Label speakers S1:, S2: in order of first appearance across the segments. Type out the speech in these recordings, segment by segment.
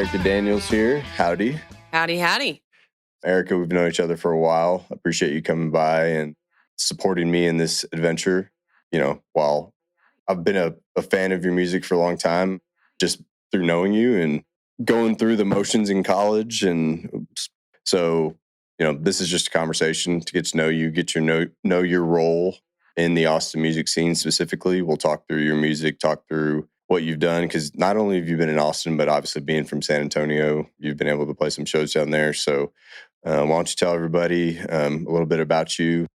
S1: Erica Daniels here. Howdy.
S2: Howdy, howdy.
S1: Erica, we've known each other for a while. I appreciate you coming by and supporting me in this adventure. You know, while I've been a fan of your music for a long time, just through knowing you and going through the motions in college. And so, you know, this is just a conversation to get to know you, get your know your role in the Austin music scene specifically. We'll talk through your music, talk through what you've done, because not only have you been in Austin, but obviously being from San Antonio, you've been able to play some shows down there. So why don't you tell everybody a little bit about you?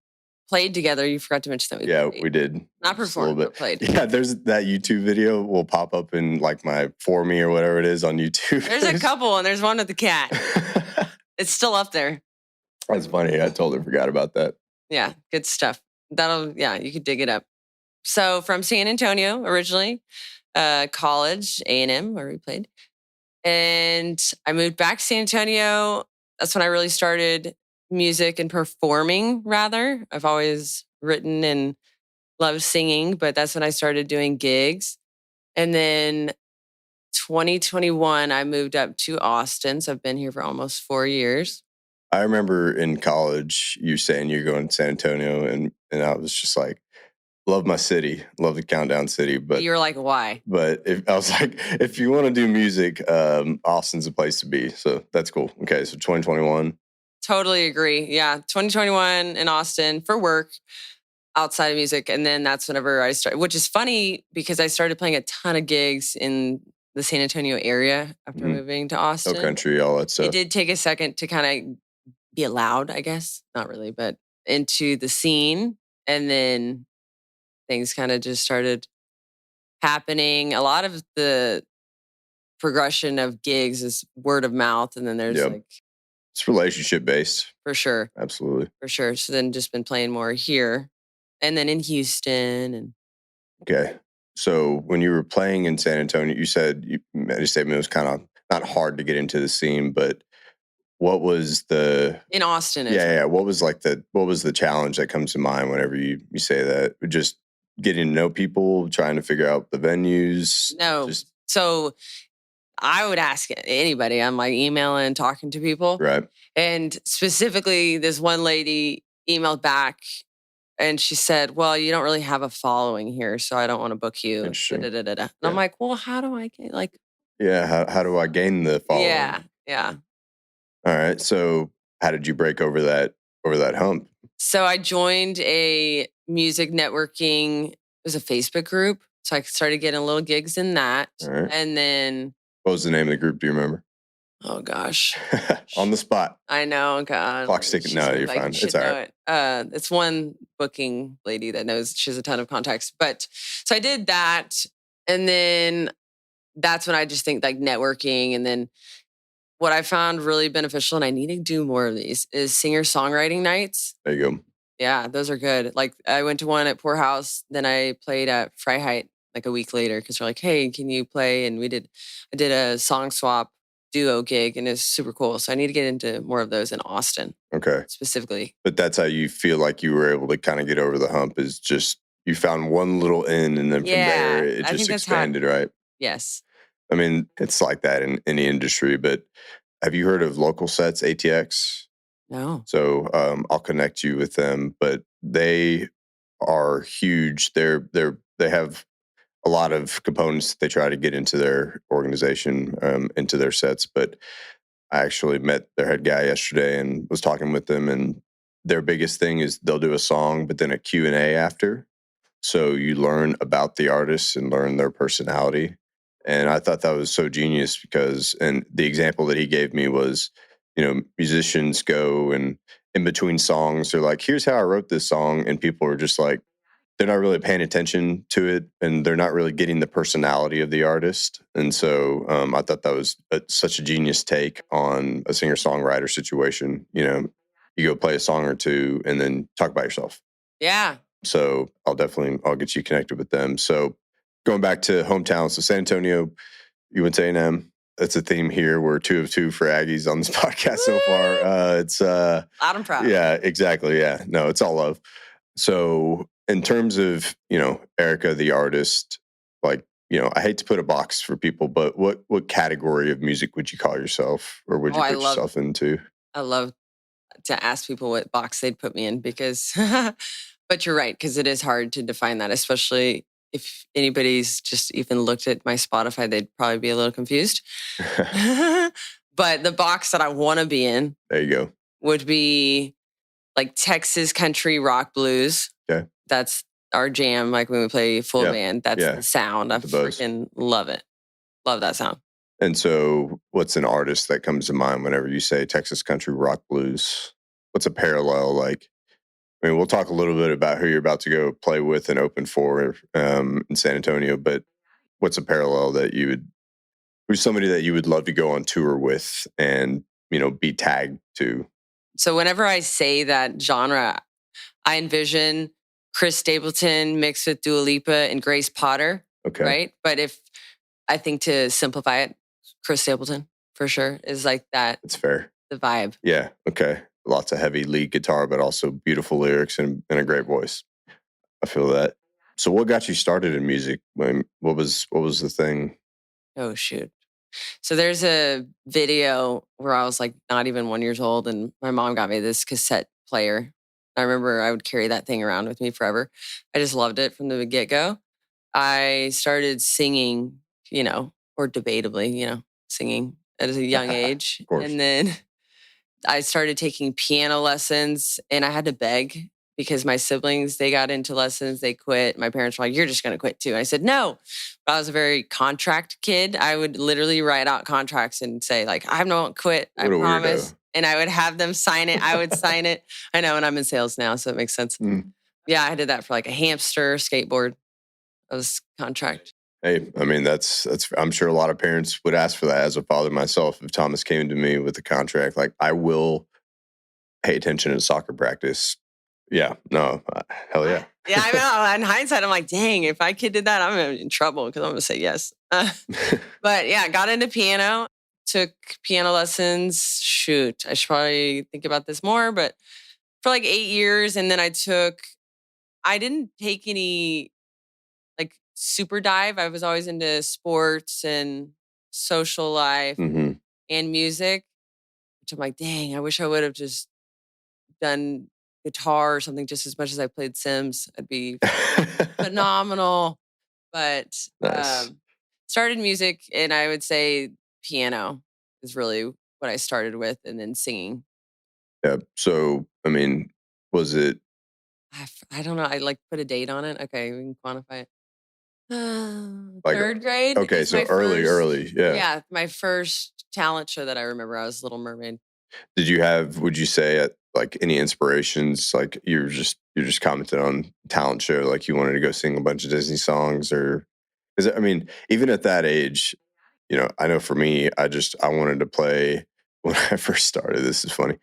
S2: Played together. You forgot to mention that.
S1: We did.
S2: Not performed, but played.
S1: Yeah, there's that YouTube video will pop up in like my For Me or whatever it is on YouTube.
S2: There's a couple, and there's one with the cat. It's still up there.
S1: That's funny. I totally forgot about that.
S2: Yeah, good stuff. You could dig it up. So from San Antonio originally, college, A&M, where we played. And I moved back to San Antonio. That's when I really started music and performing, rather. I've always written and loved singing, but that's when I started doing gigs. And then 2021, I moved up to Austin. So I've been here for almost 4 years.
S1: I remember in college, you saying you're going to San Antonio, and I was just like, love my city, love the Countdown City. But
S2: you were like, why?
S1: But if you want to do music, Austin's a place to be. So that's cool. Okay, so 2021.
S2: Totally agree. Yeah, 2021 in Austin for work, outside of music. And then that's whenever I started, which is funny because I started playing a ton of gigs in the San Antonio area after moving to Austin.
S1: No country, all that stuff.
S2: It did take a second to kind of be allowed, I guess. Not really, but into the scene. And then things kind of just started happening. A lot of the progression of gigs is word of mouth. And then there's
S1: it's relationship based.
S2: For sure.
S1: Absolutely.
S2: For sure. So then just been playing more here and then in Houston. And
S1: okay. So when you were playing in San Antonio, you said you made a statement it was kind of not hard to get into the scene, but what was
S2: in Austin?
S1: Yeah. What was the challenge that comes to mind whenever you say that? Just getting to know people, trying to figure out the venues?
S2: No. So I would ask anybody. I'm like emailing, talking to people.
S1: Right.
S2: And specifically, this one lady emailed back and she said, well, you don't really have a following here, so I don't want to book you.
S1: Interesting.
S2: And I'm like, well, how do I get
S1: how do I gain the following?
S2: Yeah.
S1: All right. So how did you break over that hump?
S2: So I joined a music networking, it was a Facebook group. So I started getting little gigs in that.
S1: Right.
S2: And then...
S1: What was the name of the group? Do you remember?
S2: Oh, gosh.
S1: On the spot.
S2: I know, God.
S1: Clock's ticking. No, you're fine. It's all right.
S2: It's one booking lady that knows. She has a ton of contacts. But so I did that. And then that's when I just think like networking. And then what I found really beneficial, and I need to do more of these, is singer-songwriting nights.
S1: There you go.
S2: Yeah, those are good. Like I went to one at Poorhouse, then I played at Freiheit like a week later because they're like, hey, can you play? And I did a song swap duo gig and it's super cool. So I need to get into more of those in Austin.
S1: Okay.
S2: Specifically.
S1: But that's how you feel like you were able to kind of get over the hump, is just you found one little end and then from there it just expanded, right?
S2: Yes.
S1: I mean, it's like that in any industry, but have you heard of Local Sets, ATX?
S2: No.
S1: So I'll connect you with them, but they are huge. They have a lot of components that they try to get into their organization, into their sets. But I actually met their head guy yesterday and was talking with them, and their biggest thing is they'll do a song, but then a Q&A after. So you learn about the artist and learn their personality. And I thought that was so genius because, and the example that he gave me was, you know, musicians go and in between songs, they're like, here's how I wrote this song. And people are just like, they're not really paying attention to it and they're not really getting the personality of the artist. And so I thought that was such a genius take on a singer-songwriter situation. You know, you go play a song or two and then talk about yourself.
S2: Yeah.
S1: So I'll get you connected with them. So going back to hometown, so San Antonio, you went to A&M. That's a theme here. We're 2 of 2 for Aggies on this podcast so far. It's
S2: loud and proud.
S1: Yeah, exactly. Yeah, no, it's all love. So in terms of, you know, Erica, the artist, like I hate to put a box for people, but what category of music would you call yourself, or would
S2: Oh,
S1: you put yourself into?
S2: I love to ask people what box they'd put me in because, but you're right, because it is hard to define that, especially if anybody's just even looked at my Spotify, they'd probably be a little confused. But the box that I want to be in
S1: There you go.
S2: would be like Texas country rock blues.
S1: Okay.
S2: That's our jam. Like when we play full band, that's the sound. I freaking love it. Love that sound.
S1: And so what's an artist that comes to mind whenever you say Texas country rock blues? What's a parallel like? I mean, we'll talk a little bit about who you're about to go play with and open for in San Antonio, but what's a parallel that who's somebody that you would love to go on tour with and, be tagged to?
S2: So whenever I say that genre, I envision Chris Stapleton mixed with Dua Lipa and Grace Potter.
S1: Okay.
S2: Right? But if I think to simplify it, Chris Stapleton for sure is like that.
S1: That's fair.
S2: The vibe.
S1: Yeah. Okay. Lots of heavy lead guitar, but also beautiful lyrics and a great voice. I feel that. So what got you started in music? What was the thing?
S2: Oh, shoot. So there's a video where I was like not even 1 year old, and my mom got me this cassette player. I remember I would carry that thing around with me forever. I just loved it from the get-go. I started singing, or debatably, singing at a young age. And then I started taking piano lessons, and I had to beg because my siblings, they got into lessons, they quit. My parents were like, "You're just going to quit too." I said, "No." But I was a very contract kid. I would literally write out contracts and say like, "I won't quit. I promise." And I would have them sign it. I would sign it. I know, and I'm in sales now, so it makes sense. Yeah, I did that for like a hamster, skateboard. That was contract.
S1: Hey, I mean, that's. I'm sure a lot of parents would ask for that. As a father myself, if Thomas came to me with a contract, like I will pay attention to soccer practice. Yeah, no, hell yeah.
S2: Yeah, I know. In hindsight, I'm like, dang, if my kid did that, I'm in trouble because I'm going to say yes. But yeah, got into piano, took piano lessons. Shoot, I should probably think about this more, but for like 8 years. And then I didn't take any like super dive. I was always into sports and social life and music, which I'm like, dang, I wish I would have just done guitar or something just as much as I played Sims. I'd be phenomenal. But
S1: nice.
S2: Started music, and I would say piano is really what I started with, and then singing.
S1: Yeah. So, I mean, was it?
S2: I don't know. I like put a date on it. Okay, we can quantify it.
S1: Like,
S2: third grade.
S1: Okay, so early. Yeah.
S2: Yeah, my first talent show that I remember, I was Little Mermaid.
S1: Would you say like any inspirations? Like you're just commenting on talent show, like you wanted to go sing a bunch of Disney songs, or is it? I mean, even at that age, I know for me, I wanted to play when I first started. This is funny.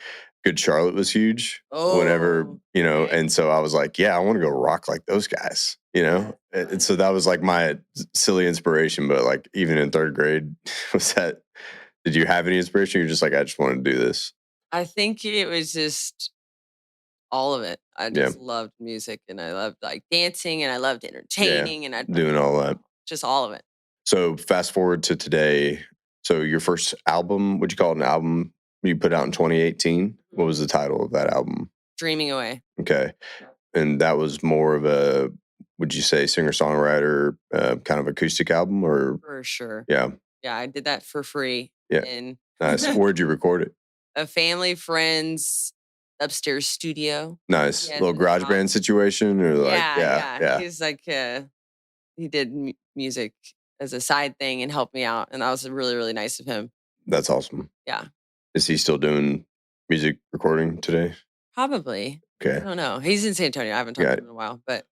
S1: Good Charlotte was huge. Whenever,
S2: okay.
S1: And so I was like, yeah, I want to go rock like those guys, And so that was like my silly inspiration. But like even in third grade, did you have any inspiration? You're just like, I just want to do this.
S2: I think it was just all of it. I just loved music, and I loved like dancing, and I loved entertaining, and I
S1: doing all that.
S2: Just all of it.
S1: So fast forward to today. So your first album, would you call it an album you put out in 2018? What was the title of that album?
S2: Dreaming Away.
S1: Okay. And that was more of a, would you say, singer-songwriter kind of acoustic album? Or
S2: for sure.
S1: Yeah.
S2: Yeah, I did that for free.
S1: Yeah. Nice. Where'd you record it?
S2: A family friend's upstairs studio.
S1: Nice. Little garage band situation? Or like, yeah.
S2: He's like, he did music as a side thing and helped me out. And that was really, really nice of him.
S1: That's awesome.
S2: Yeah.
S1: Is he still doing music recording today?
S2: Probably.
S1: Okay.
S2: I don't know. He's in San Antonio. I haven't talked to him in a while, but.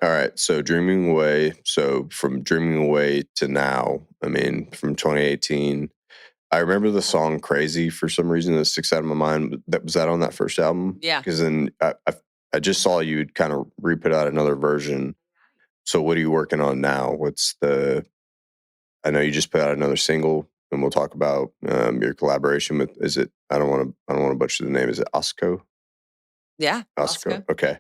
S1: All right. So Dreaming Away. So from Dreaming Away to now, I mean, from 2018, I remember the song Crazy for some reason that sticks out of my mind. Was that on that first album?
S2: Yeah.
S1: Because then I just saw you kind of re-put out another version. So what are you working on now? I know you just put out another single, and we'll talk about your collaboration with, is it, I don't want to butcher the name. Is it Osco?
S2: Yeah.
S1: Osco. Okay.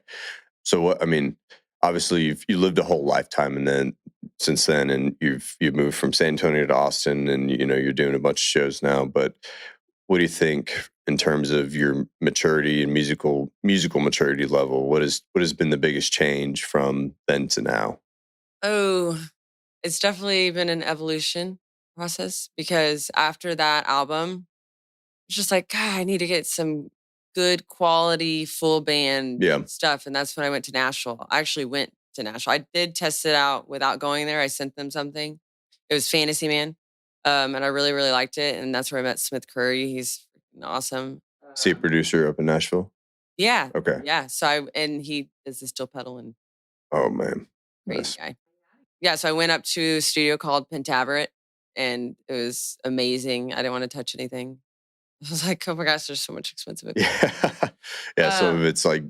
S1: So what, I mean, obviously you lived a whole lifetime, and then since then, and you've moved from San Antonio to Austin, and you're doing a bunch of shows now. But what do you think in terms of your maturity and musical maturity level? What has been the biggest change from then to now?
S2: Oh, it's definitely been an evolution process because after that album, it's just like, God, I need to get some good quality full band
S1: Yeah.
S2: stuff. And that's when I went to Nashville. I actually went to Nashville. I did test it out without going there. I sent them something. It was Fantasy Man. And I really, really liked it. And that's where I met Smith Curry. He's freaking awesome.
S1: See a producer up in Nashville.
S2: Yeah.
S1: Okay.
S2: Yeah. And he is the steel pedal and
S1: Oh man,
S2: crazy
S1: nice.
S2: guy. Yeah. So I went up to a studio called Pentaveret and it was amazing. I didn't want to touch anything. I was like, oh my gosh, there's so much expensive equipment.
S1: Yeah, yeah. Some of it's like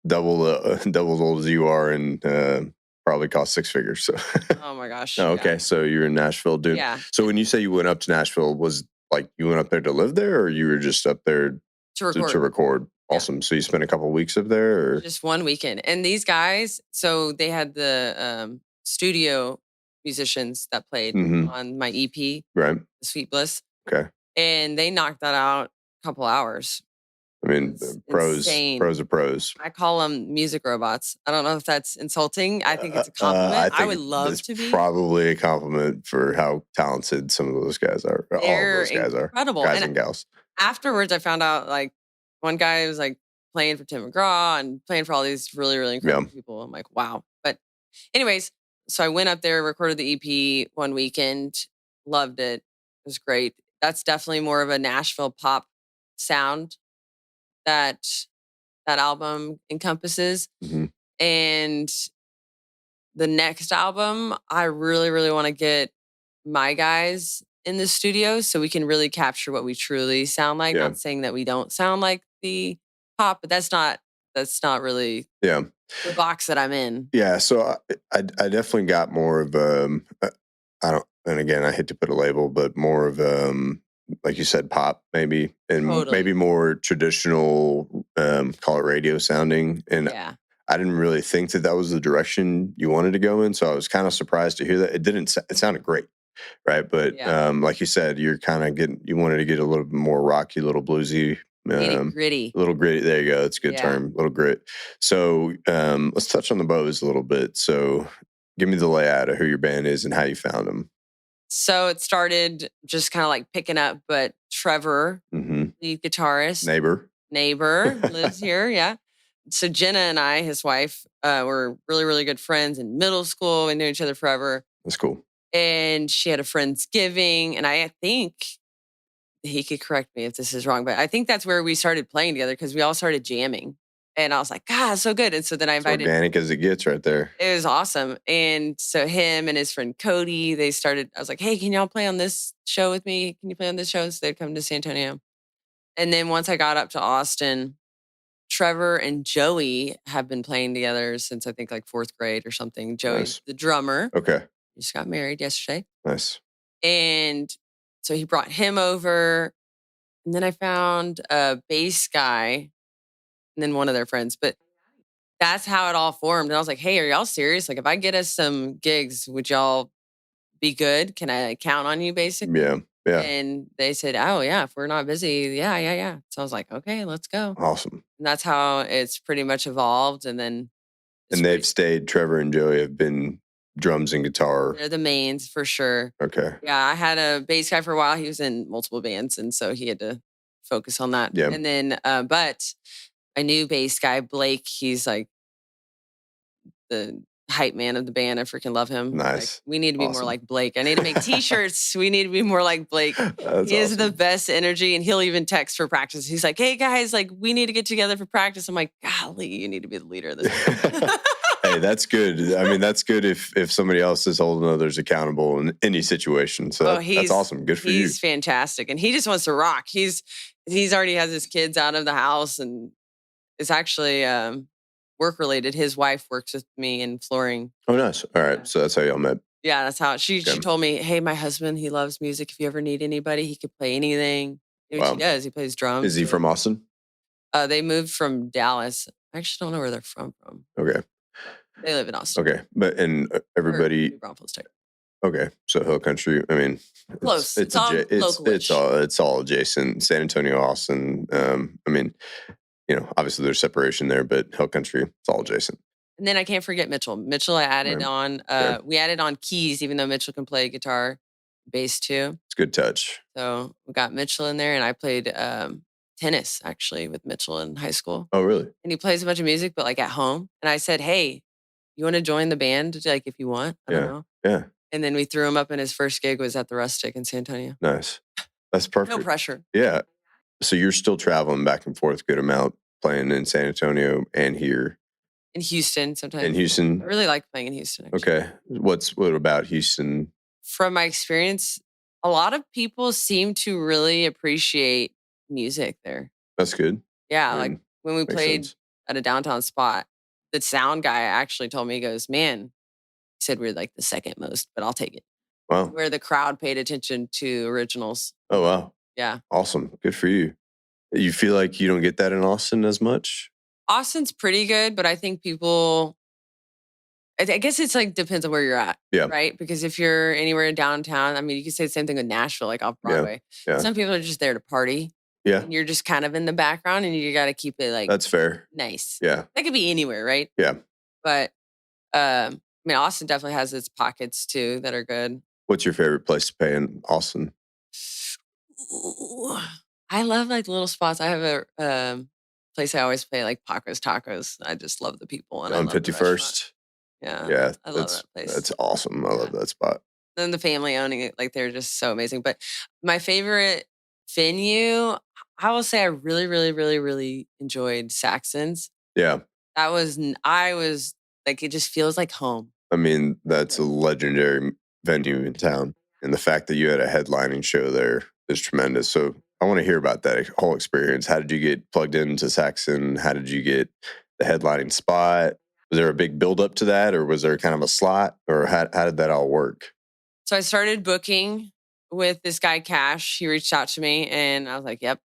S1: double as old as you are, and probably cost six figures. So,
S2: Oh my gosh.
S1: oh,
S2: Yeah.
S1: okay. So you're in Nashville, dude.
S2: Yeah.
S1: So when you say you went up to Nashville, was like you went up there to live there, or you were just up there
S2: To record.
S1: to record?
S2: Yeah.
S1: Awesome. So you spent a couple of weeks up there, or
S2: Just one weekend. And these guys, so they had the studio musicians that played
S1: Mhm.
S2: on my EP,
S1: right?
S2: Sweet Bliss.
S1: Okay.
S2: And they knocked that out a couple hours.
S1: I mean,
S2: It's
S1: pros
S2: insane.
S1: of pros.
S2: I call them music robots. I don't know if that's insulting. I think it's a compliment. I would love
S1: it's
S2: to be.
S1: probably a compliment for how talented some of those guys are. All of
S2: They're
S1: those guys are
S2: incredible.
S1: guys and gals.
S2: Afterwards, I found out like one guy was like playing for Tim McGraw and playing for all these really, really incredible people. I'm like, wow. But anyways, so I went up there, recorded the EP one weekend, loved it. It was great. That's definitely more of a Nashville pop sound that that album encompasses.
S1: Mm-hmm.
S2: And the next album, I really, really want to get my guys in the studio so we can really capture what we truly sound like.
S1: Yeah.
S2: Not saying that we don't sound like the pop, but that's not really
S1: Yeah.
S2: the box that I'm in.
S1: Yeah. So I definitely got more of I don't, and again, I hate to put a label, but more of like you said, pop maybe, and
S2: Totally.
S1: maybe more traditional, call it radio sounding. And
S2: Yeah.
S1: I didn't really think that was the direction you wanted to go in. So I was kind of surprised to hear that. It didn't, it sounded great. Right. But
S2: Yeah.
S1: like you said, you're kind of you wanted to get a little bit more rocky, a little bluesy,
S2: Gritty.
S1: a little gritty. There you go. That's a good
S2: Yeah.
S1: term. A little grit. So let's touch on the Bows a little bit. So give me the layout of who your band is and how you found them.
S2: So it started just kind of like picking up, but Trevor,
S1: Mm-hmm.
S2: lead guitarist,
S1: Neighbor
S2: lives here. Yeah. So Jenna and I, his wife, were really, really good friends in middle school. We knew each other forever.
S1: That's cool.
S2: And she had a Friendsgiving. And I think he could correct me if this is wrong, but I think that's where we started playing together because we all started jamming. And I was like, God, so good. And so then I invited.
S1: As organic as it gets right there.
S2: It was awesome. And so him and his friend Cody, they started, I was like, hey, can y'all play on this show with me? Can you play on this show? So they'd come to San Antonio. And then once I got up to Austin, Trevor and Joey have been playing together since I think like fourth grade or something. Joey's the drummer.
S1: Okay.
S2: He just got married yesterday.
S1: Nice.
S2: And so he brought him over. And then I found a bass guy and then one of their friends. But that's how it all formed. And I was like, hey, are y'all serious? Like, if I get us some gigs, would y'all be good? Can I count on you, basically?
S1: Yeah. Yeah.
S2: And they said, oh, yeah, if we're not busy, yeah. So I was like, okay, let's go.
S1: Awesome.
S2: And that's how it's pretty much evolved. And then.
S1: And they've stayed, Trevor and Joey have been drums and guitar.
S2: They're the mains for sure.
S1: Okay.
S2: Yeah, I had a bass guy for a while. He was in multiple bands. And so he had to focus on that.
S1: Yeah.
S2: And then, but a new bass guy, Blake, he's like the hype man of the band. I freaking love him.
S1: Nice.
S2: Like, we need to be more like Blake. I need to make t-shirts. We need to be more like Blake. He has the best energy and he'll even text for practice. He's like, hey guys, like we need to get together for practice. I'm like, golly, you need to be the leader of this.
S1: Hey, that's good. I mean, that's good if somebody else is holding others accountable in any situation. So that's awesome. Good for you.
S2: He's fantastic. And he just wants to rock. He's already has his kids out of the house and it's actually work related. His wife works with me in flooring.
S1: Oh, nice. All right. So that's how y'all met.
S2: Yeah, that's how she told me, hey, my husband, he loves music. If you ever need anybody, he could play anything. Which he does. He plays drums.
S1: Is he from Austin?
S2: They moved from Dallas. I actually don't know where they're from.
S1: Okay.
S2: They live in Austin.
S1: Okay, but and everybody.
S2: New Braunfels, Texas.
S1: Okay, so Hill Country. I mean,
S2: Close. It's all localish.
S1: It's all adjacent. San Antonio, Austin. I mean, obviously there's separation there, but Hill Country, it's all adjacent.
S2: And then I can't forget Mitchell. Mitchell, I added on. Sure. We added on keys, even though Mitchell can play guitar, bass too.
S1: It's a good touch.
S2: So we got Mitchell in there, and I played tennis actually with Mitchell in high school.
S1: Oh, really?
S2: And he plays a bunch of music, but like at home. And I said, "Hey, you want to join the band? Like if you want, I don't know."
S1: Yeah.
S2: And then we threw him up, and his first gig was at the Rustic in San Antonio.
S1: Nice. That's perfect.
S2: No pressure.
S1: Yeah. So you're still traveling back and forth, good amount, playing in San Antonio and here.
S2: In Houston sometimes.
S1: In Houston?
S2: I really like playing in Houston, actually.
S1: Okay. What about Houston?
S2: From my experience, a lot of people seem to really appreciate music there.
S1: That's good.
S2: Yeah, like when we played at a downtown spot, the sound guy actually told me, he goes, "Man," he said we're like the second most, but I'll take it.
S1: Wow.
S2: Where the crowd paid attention to originals.
S1: Oh, wow.
S2: Yeah.
S1: Awesome. Good for you. You feel like you don't get that in Austin as much?
S2: Austin's pretty good, but I think people, I guess it's like depends on where you're at.
S1: Yeah.
S2: Right? Because if you're anywhere in downtown, I mean, you could say the same thing with Nashville, like off Broadway.
S1: Yeah.
S2: Some people are just there to party.
S1: Yeah.
S2: And you're just kind of in the background and you got to keep it like.
S1: That's fair.
S2: Nice.
S1: Yeah.
S2: That could be anywhere, right?
S1: Yeah.
S2: But I mean, Austin definitely has its pockets too that are good.
S1: What's your favorite place to play in Austin?
S2: Ooh, I love like little spots. I have a place I always play, like Paco's Tacos. I just love the people. And
S1: on 51st.
S2: Yeah, I love that place.
S1: That's awesome. I love that spot.
S2: And the family owning it, like they're just so amazing. But my favorite venue, I will say, I really, really, really, really enjoyed Saxon's.
S1: Yeah,
S2: I was like, it just feels like home.
S1: I mean, that's a legendary venue in town, and the fact that you had a headlining show there is tremendous. So I want to hear about that whole experience. How did you get plugged into Saxon? How did you get the headlining spot? Was there a big build up to that, or was there kind of a slot, or how did that all work?
S2: So I started booking with this guy, Cash. He reached out to me, and I was like, "Yep,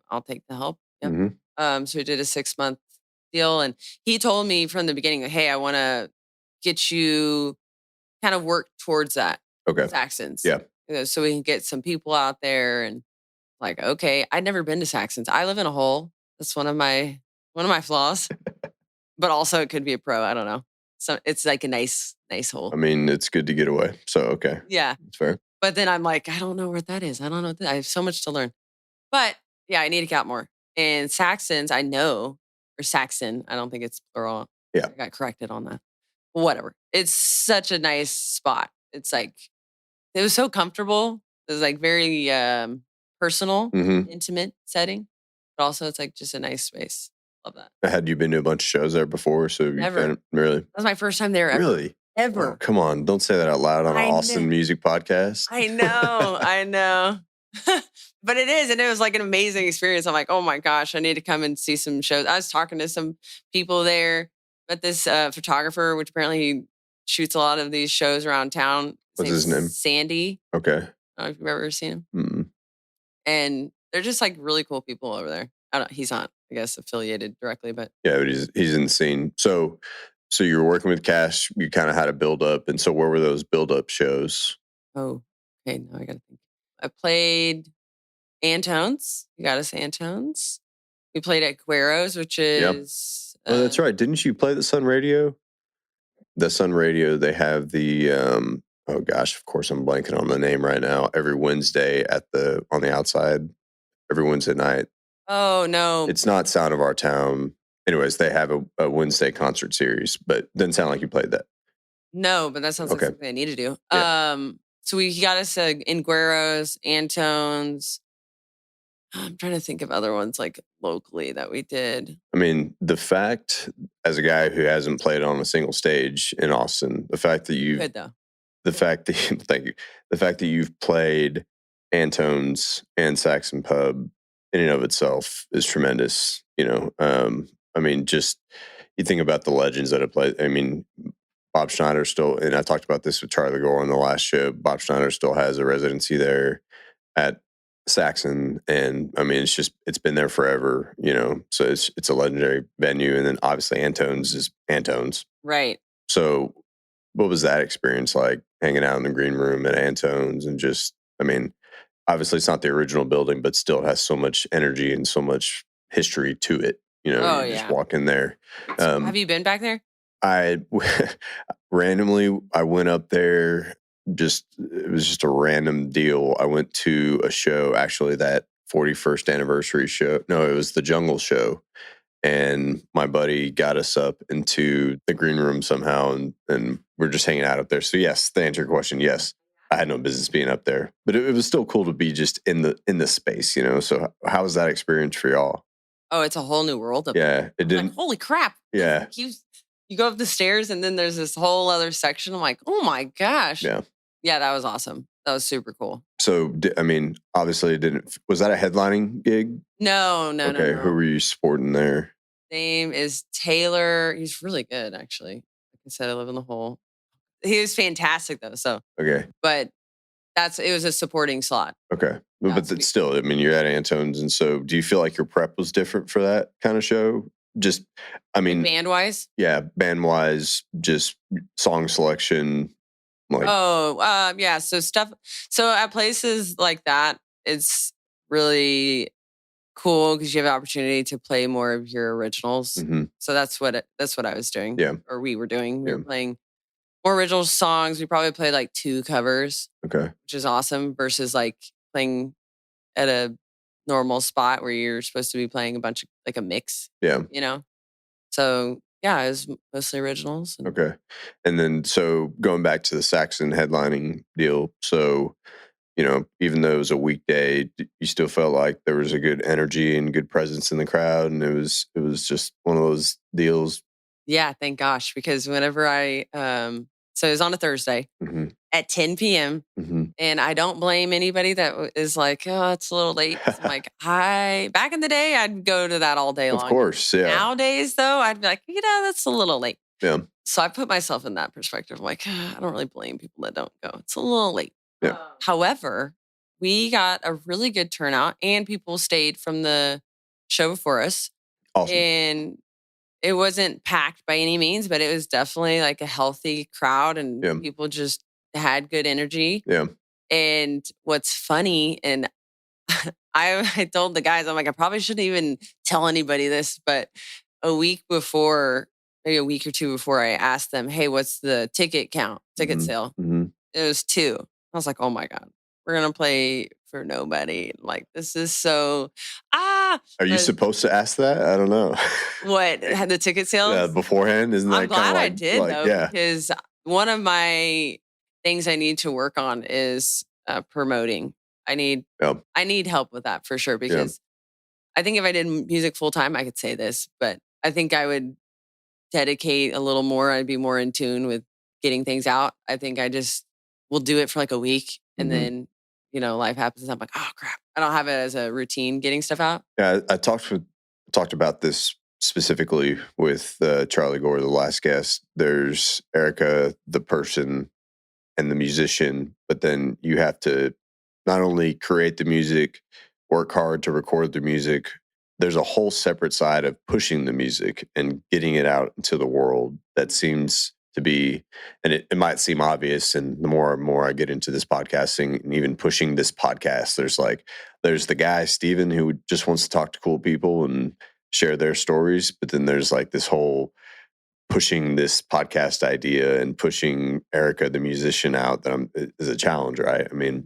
S2: I'll take the help." Yep.
S1: Mm-hmm.
S2: So we did a 6-month deal, and he told me from the beginning, "Hey, I want to get you kind of work towards that."
S1: Okay.
S2: Saxon's.
S1: Yeah.
S2: So we can get some people out there, and like, okay, I'd never been to Saxon's. I live in a hole. That's one of my flaws. But also it could be a pro. I don't know. So it's like a nice hole.
S1: I mean, it's good to get away. So, okay.
S2: Yeah.
S1: That's fair.
S2: But then I'm like, I don't know what that is. I don't know. I have so much to learn. But yeah, I need to get out more. And Saxons, I know, or Saxon, I don't think it's plural.
S1: Yeah.
S2: I got corrected on that. Whatever. It's such a nice spot. It's like, it was so comfortable. It was like very personal, intimate setting. But also it's like just a nice space. Love that.
S1: Had you been to a bunch of shows there before? So
S2: Never.
S1: Really?
S2: That was my first time there.
S1: Really?
S2: Ever.
S1: Oh, come on. Don't say that out loud on an Austin music podcast.
S2: I know. But it is. And it was like an amazing experience. I'm like, oh my gosh, I need to come and see some shows. I was talking to some people there, but this photographer, which apparently shoots a lot of these shows around town.
S1: What's his name?
S2: Sandy.
S1: Okay.
S2: I don't know if you've ever seen him.
S1: Mm-mm.
S2: And they're just like really cool people over there. He's not, I guess, affiliated directly, but
S1: yeah, but he's in the scene. So you were working with Cash. You kind of had a build up, and so where were those build up shows?
S2: Oh, okay. Now I got to think. I played Antone's. You got us Antone's. We played at Guero's, which is.
S1: Oh, that's right. Didn't you play the Sun Radio? The Sun Radio. They have the. Oh gosh, of course I'm blanking on the name right now. Every Wednesday on the outside. Every Wednesday night.
S2: Oh, no.
S1: It's not Sound of Our Town. Anyways, they have a Wednesday concert series, but didn't sound like you played that.
S2: No, but that sounds like something I need to do.
S1: Yeah.
S2: So we got us in Guero's, Antone's. I'm trying to think of other ones like locally that we did.
S1: I mean, the fact, as a guy who hasn't played on a single stage in Austin, the fact that you've...
S2: Good, though.
S1: Thank you. The fact that you've played Antone's and Saxon Pub in and of itself is tremendous. I mean, just you think about the legends that have played. I mean, Bob Schneider still, and I talked about this with Charlie Gore on the last show. Bob Schneider still has a residency there at Saxon, and I mean, it's been there forever, so it's a legendary venue. And then obviously Antone's is Antone's.
S2: Right.
S1: So what was that experience like, hanging out in the green room at Antone's? And just, I mean, obviously it's not the original building, but still has so much energy and so much history to it.
S2: Oh,
S1: You just
S2: yeah.
S1: walk in there.
S2: Have you been back there?
S1: I randomly, I went up there. It was just a random deal. I went to a show, actually, that 41st anniversary show. No, it was the Jungle show. And my buddy got us up into the green room somehow, and we're just hanging out up there. So yes, to answer your question, yes, I had no business being up there, but it was still cool to be just in the space, So how was that experience for y'all?
S2: Oh, it's a whole new world up there.
S1: Yeah, it didn't.
S2: Like, holy crap!
S1: Yeah,
S2: you go up the stairs, and then there's this whole other section. I'm like, oh my gosh!
S1: Yeah,
S2: that was awesome. That was super cool.
S1: So, I mean, obviously, it didn't. Was that a headlining gig?
S2: No.
S1: Okay, who were you supporting there?
S2: Name is Taylor. He's really good, actually. Like I said, I live in the hole. He was fantastic though. So
S1: okay,
S2: but it was a supporting slot.
S1: Okay, but still, I mean, you're at Antone's, and so do you feel like your prep was different for that kind of show? Just, I mean,
S2: band wise,
S1: yeah, band wise, just song selection. Like,
S2: yeah. So at places like that, it's really cool because you have the opportunity to play more of your originals.
S1: Mm-hmm.
S2: So that's what I was doing.
S1: Yeah,
S2: or we were doing. We were playing more original songs. We probably played like 2 covers.
S1: Okay,
S2: which is awesome versus like playing at a normal spot where you're supposed to be playing a bunch of like a mix.
S1: Yeah,
S2: So yeah, it was mostly originals.
S1: Okay, and then so going back to the Saxon headlining deal, so. Even though it was a weekday, you still felt like there was a good energy and good presence in the crowd, and it was just one of those deals.
S2: Yeah, thank gosh, because whenever so it was on a Thursday at 10 p.m. And I don't blame anybody that is like, oh, it's a little late. I'm like, back in the day, I'd go to that all day long.
S1: Of course, yeah.
S2: Nowadays, though, I'd be like, that's a little late.
S1: Yeah.
S2: So I put myself in that perspective. I'm like, I don't really blame people that don't go. It's a little late.
S1: Yeah.
S2: However, we got a really good turnout, and people stayed from the show before us.
S1: Awesome.
S2: And it wasn't packed by any means, but it was definitely like a healthy crowd, and people just had good energy.
S1: Yeah.
S2: And what's funny, and I told the guys, I'm like, I probably shouldn't even tell anybody this, but a week before, maybe a week or 2 before, I asked them, hey, what's the ticket sale? It was 2. I was like, oh my God, we're going to play for nobody. Like, this is so,
S1: Are you supposed to ask that? I don't know.
S2: What, had the ticket sales?
S1: Yeah, beforehand? Isn't that
S2: I'm glad
S1: like,
S2: I did, though, because one of my things I need to work on is promoting. I need help with that for sure, because I think if I did music full time, I could say this, but I think I would dedicate a little more. I'd be more in tune with getting things out. I think I just will do it for like a week, and then, life happens. And I'm like, oh crap. I don't have it as a routine getting stuff out.
S1: Yeah. I talked about this specifically with Charlie Gore, the last guest. There's Erica, the person and the musician, but then you have to not only create the music, work hard to record the music. There's a whole separate side of pushing the music and getting it out into the world that seems to be, and it might seem obvious. And the more and more I get into this podcasting and even pushing this podcast, there's the guy, Steven, who just wants to talk to cool people and share their stories. But then there's like this whole pushing this podcast idea and pushing Erica, the musician, out is a challenge, right? I mean,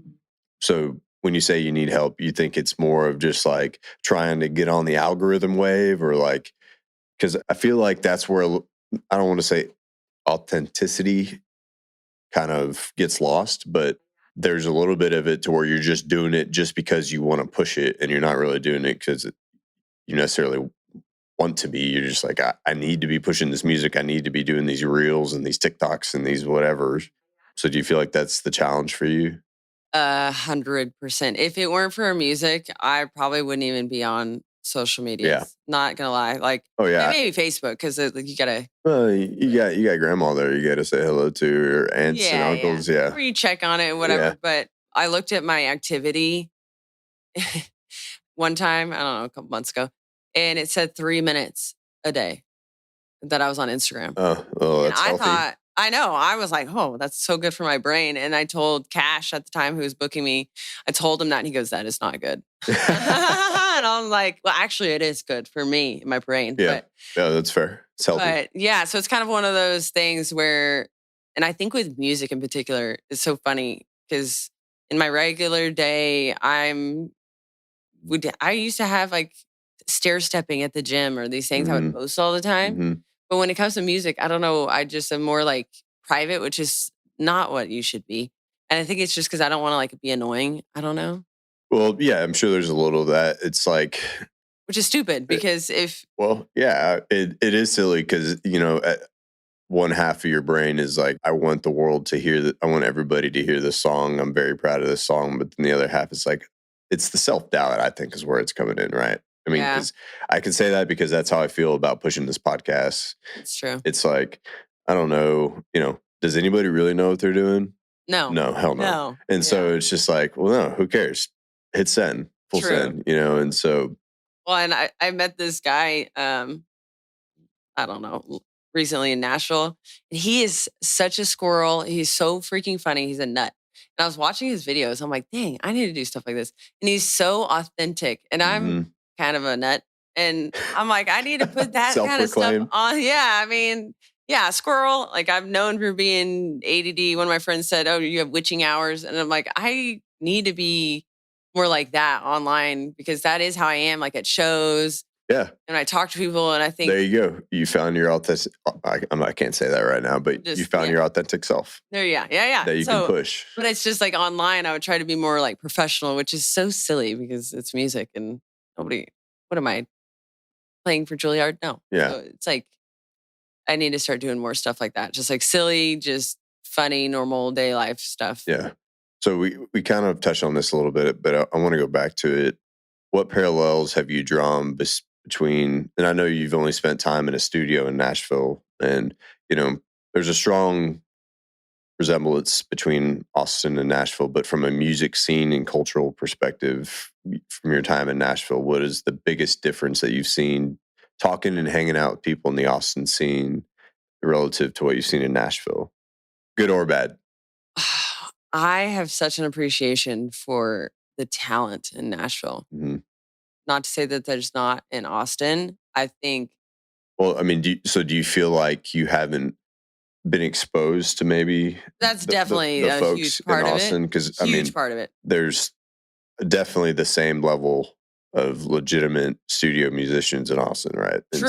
S1: so when you say you need help, you think it's more of just like trying to get on the algorithm wave, or like, because I feel like that's where, I don't want to say authenticity kind of gets lost, but there's a little bit of it to where you're just doing it just because you want to push it, and you're not really doing it because you necessarily want to be. You're just like, I need to be pushing this music. I need to be doing these reels and these TikToks and these whatevers. So do you feel like that's the challenge for you?
S2: 100%. If it weren't for music, I probably wouldn't even be on social media.
S1: Yeah.
S2: Not gonna lie. Like, maybe Facebook, because you gotta.
S1: Well, you got grandma there. You got to say hello to your aunts and uncles. Yeah.
S2: Or you check on it and whatever.
S1: Yeah.
S2: But I looked at my activity, one time, I don't know, a couple months ago, and it said 3 minutes a day that I was on Instagram.
S1: Oh,
S2: And
S1: that's
S2: I
S1: healthy.
S2: thought, I know, I was like, oh, that's so good for my brain. And I told Cash at the time who was booking me, I told him that, and he goes, that is not good. And I'm like, well, actually, it is good for me, my brain.
S1: Yeah, that's fair. It's healthy.
S2: But yeah, so it's kind of one of those things where, and I think with music in particular, it's so funny because in my regular day, I used to have like stair stepping at the gym or these things I would post all the time.
S1: hmm
S2: But when it comes to music, I don't know. I just am more like private, which is not what you should be. And I think it's just because I don't want to like be annoying. I don't know,
S1: Well, yeah, I'm sure there's a little of that. It's like,
S2: which is stupid because if
S1: well, yeah, it is silly because, one half of your brain is like, I want the world to hear that. I want everybody to hear this song. I'm very proud of this song. But then the other half is like, it's the self doubt, I think, is where it's coming in, right? I mean,
S2: yeah,
S1: because I can say that because that's how I feel about pushing this podcast.
S2: it's true.
S1: It's like, I don't know, does anybody really know what they're doing?
S2: No,
S1: No, hell no.
S2: no.
S1: And so
S2: Yeah.
S1: it's just like, well, no, who cares? Hit send, full
S2: True.
S1: send, and so.
S2: Well, and I met this guy, I don't know, recently in Nashville. And he is such a squirrel. He's so freaking funny. He's a nut. And I was watching his videos. I'm like, dang, I need to do stuff like this. And he's so authentic. And I'm kind of a nut. And I'm like, I need to put that kind of stuff
S1: Self-proclaimed.
S2: on. Yeah. I mean, yeah, squirrel. Like I'm known for being ADD. One of my friends said, oh, you have witching hours. And I'm like, I need to be more like that online because that is how I am, like at shows.
S1: Yeah.
S2: And I talk to people and I think
S1: There you go. You found your authentic. I can't say that right now, but you found your authentic self.
S2: there, yeah.
S1: That you can push.
S2: But it's just like online, I would try to be more like professional, which is so silly because it's music and nobody, what am I playing for Juilliard? No.
S1: Yeah.
S2: So it's like, I need to start doing more stuff like that. Just like silly, just funny, normal day life stuff.
S1: Yeah. So we kind of touched on this a little bit, but I want to go back to it. What parallels have you drawn between, and I know you've only spent time in a studio in Nashville, and, there's a strong resemblance between Austin and Nashville, but from a music scene and cultural perspective, from your time in Nashville, what is the biggest difference that you've seen talking and hanging out with people in the Austin scene relative to what you've seen in Nashville? Good or bad?
S2: I have such an appreciation for the talent in Nashville.
S1: Mm-hmm.
S2: Not to say that there's not in Austin. I think.
S1: Well, I mean, do you feel like you haven't been exposed to maybe
S2: That's definitely
S1: the
S2: a
S1: folks
S2: huge part
S1: in
S2: of
S1: Austin?
S2: it.
S1: Because
S2: Huge part of it.
S1: there's definitely the same level of legitimate studio musicians in Austin, right? And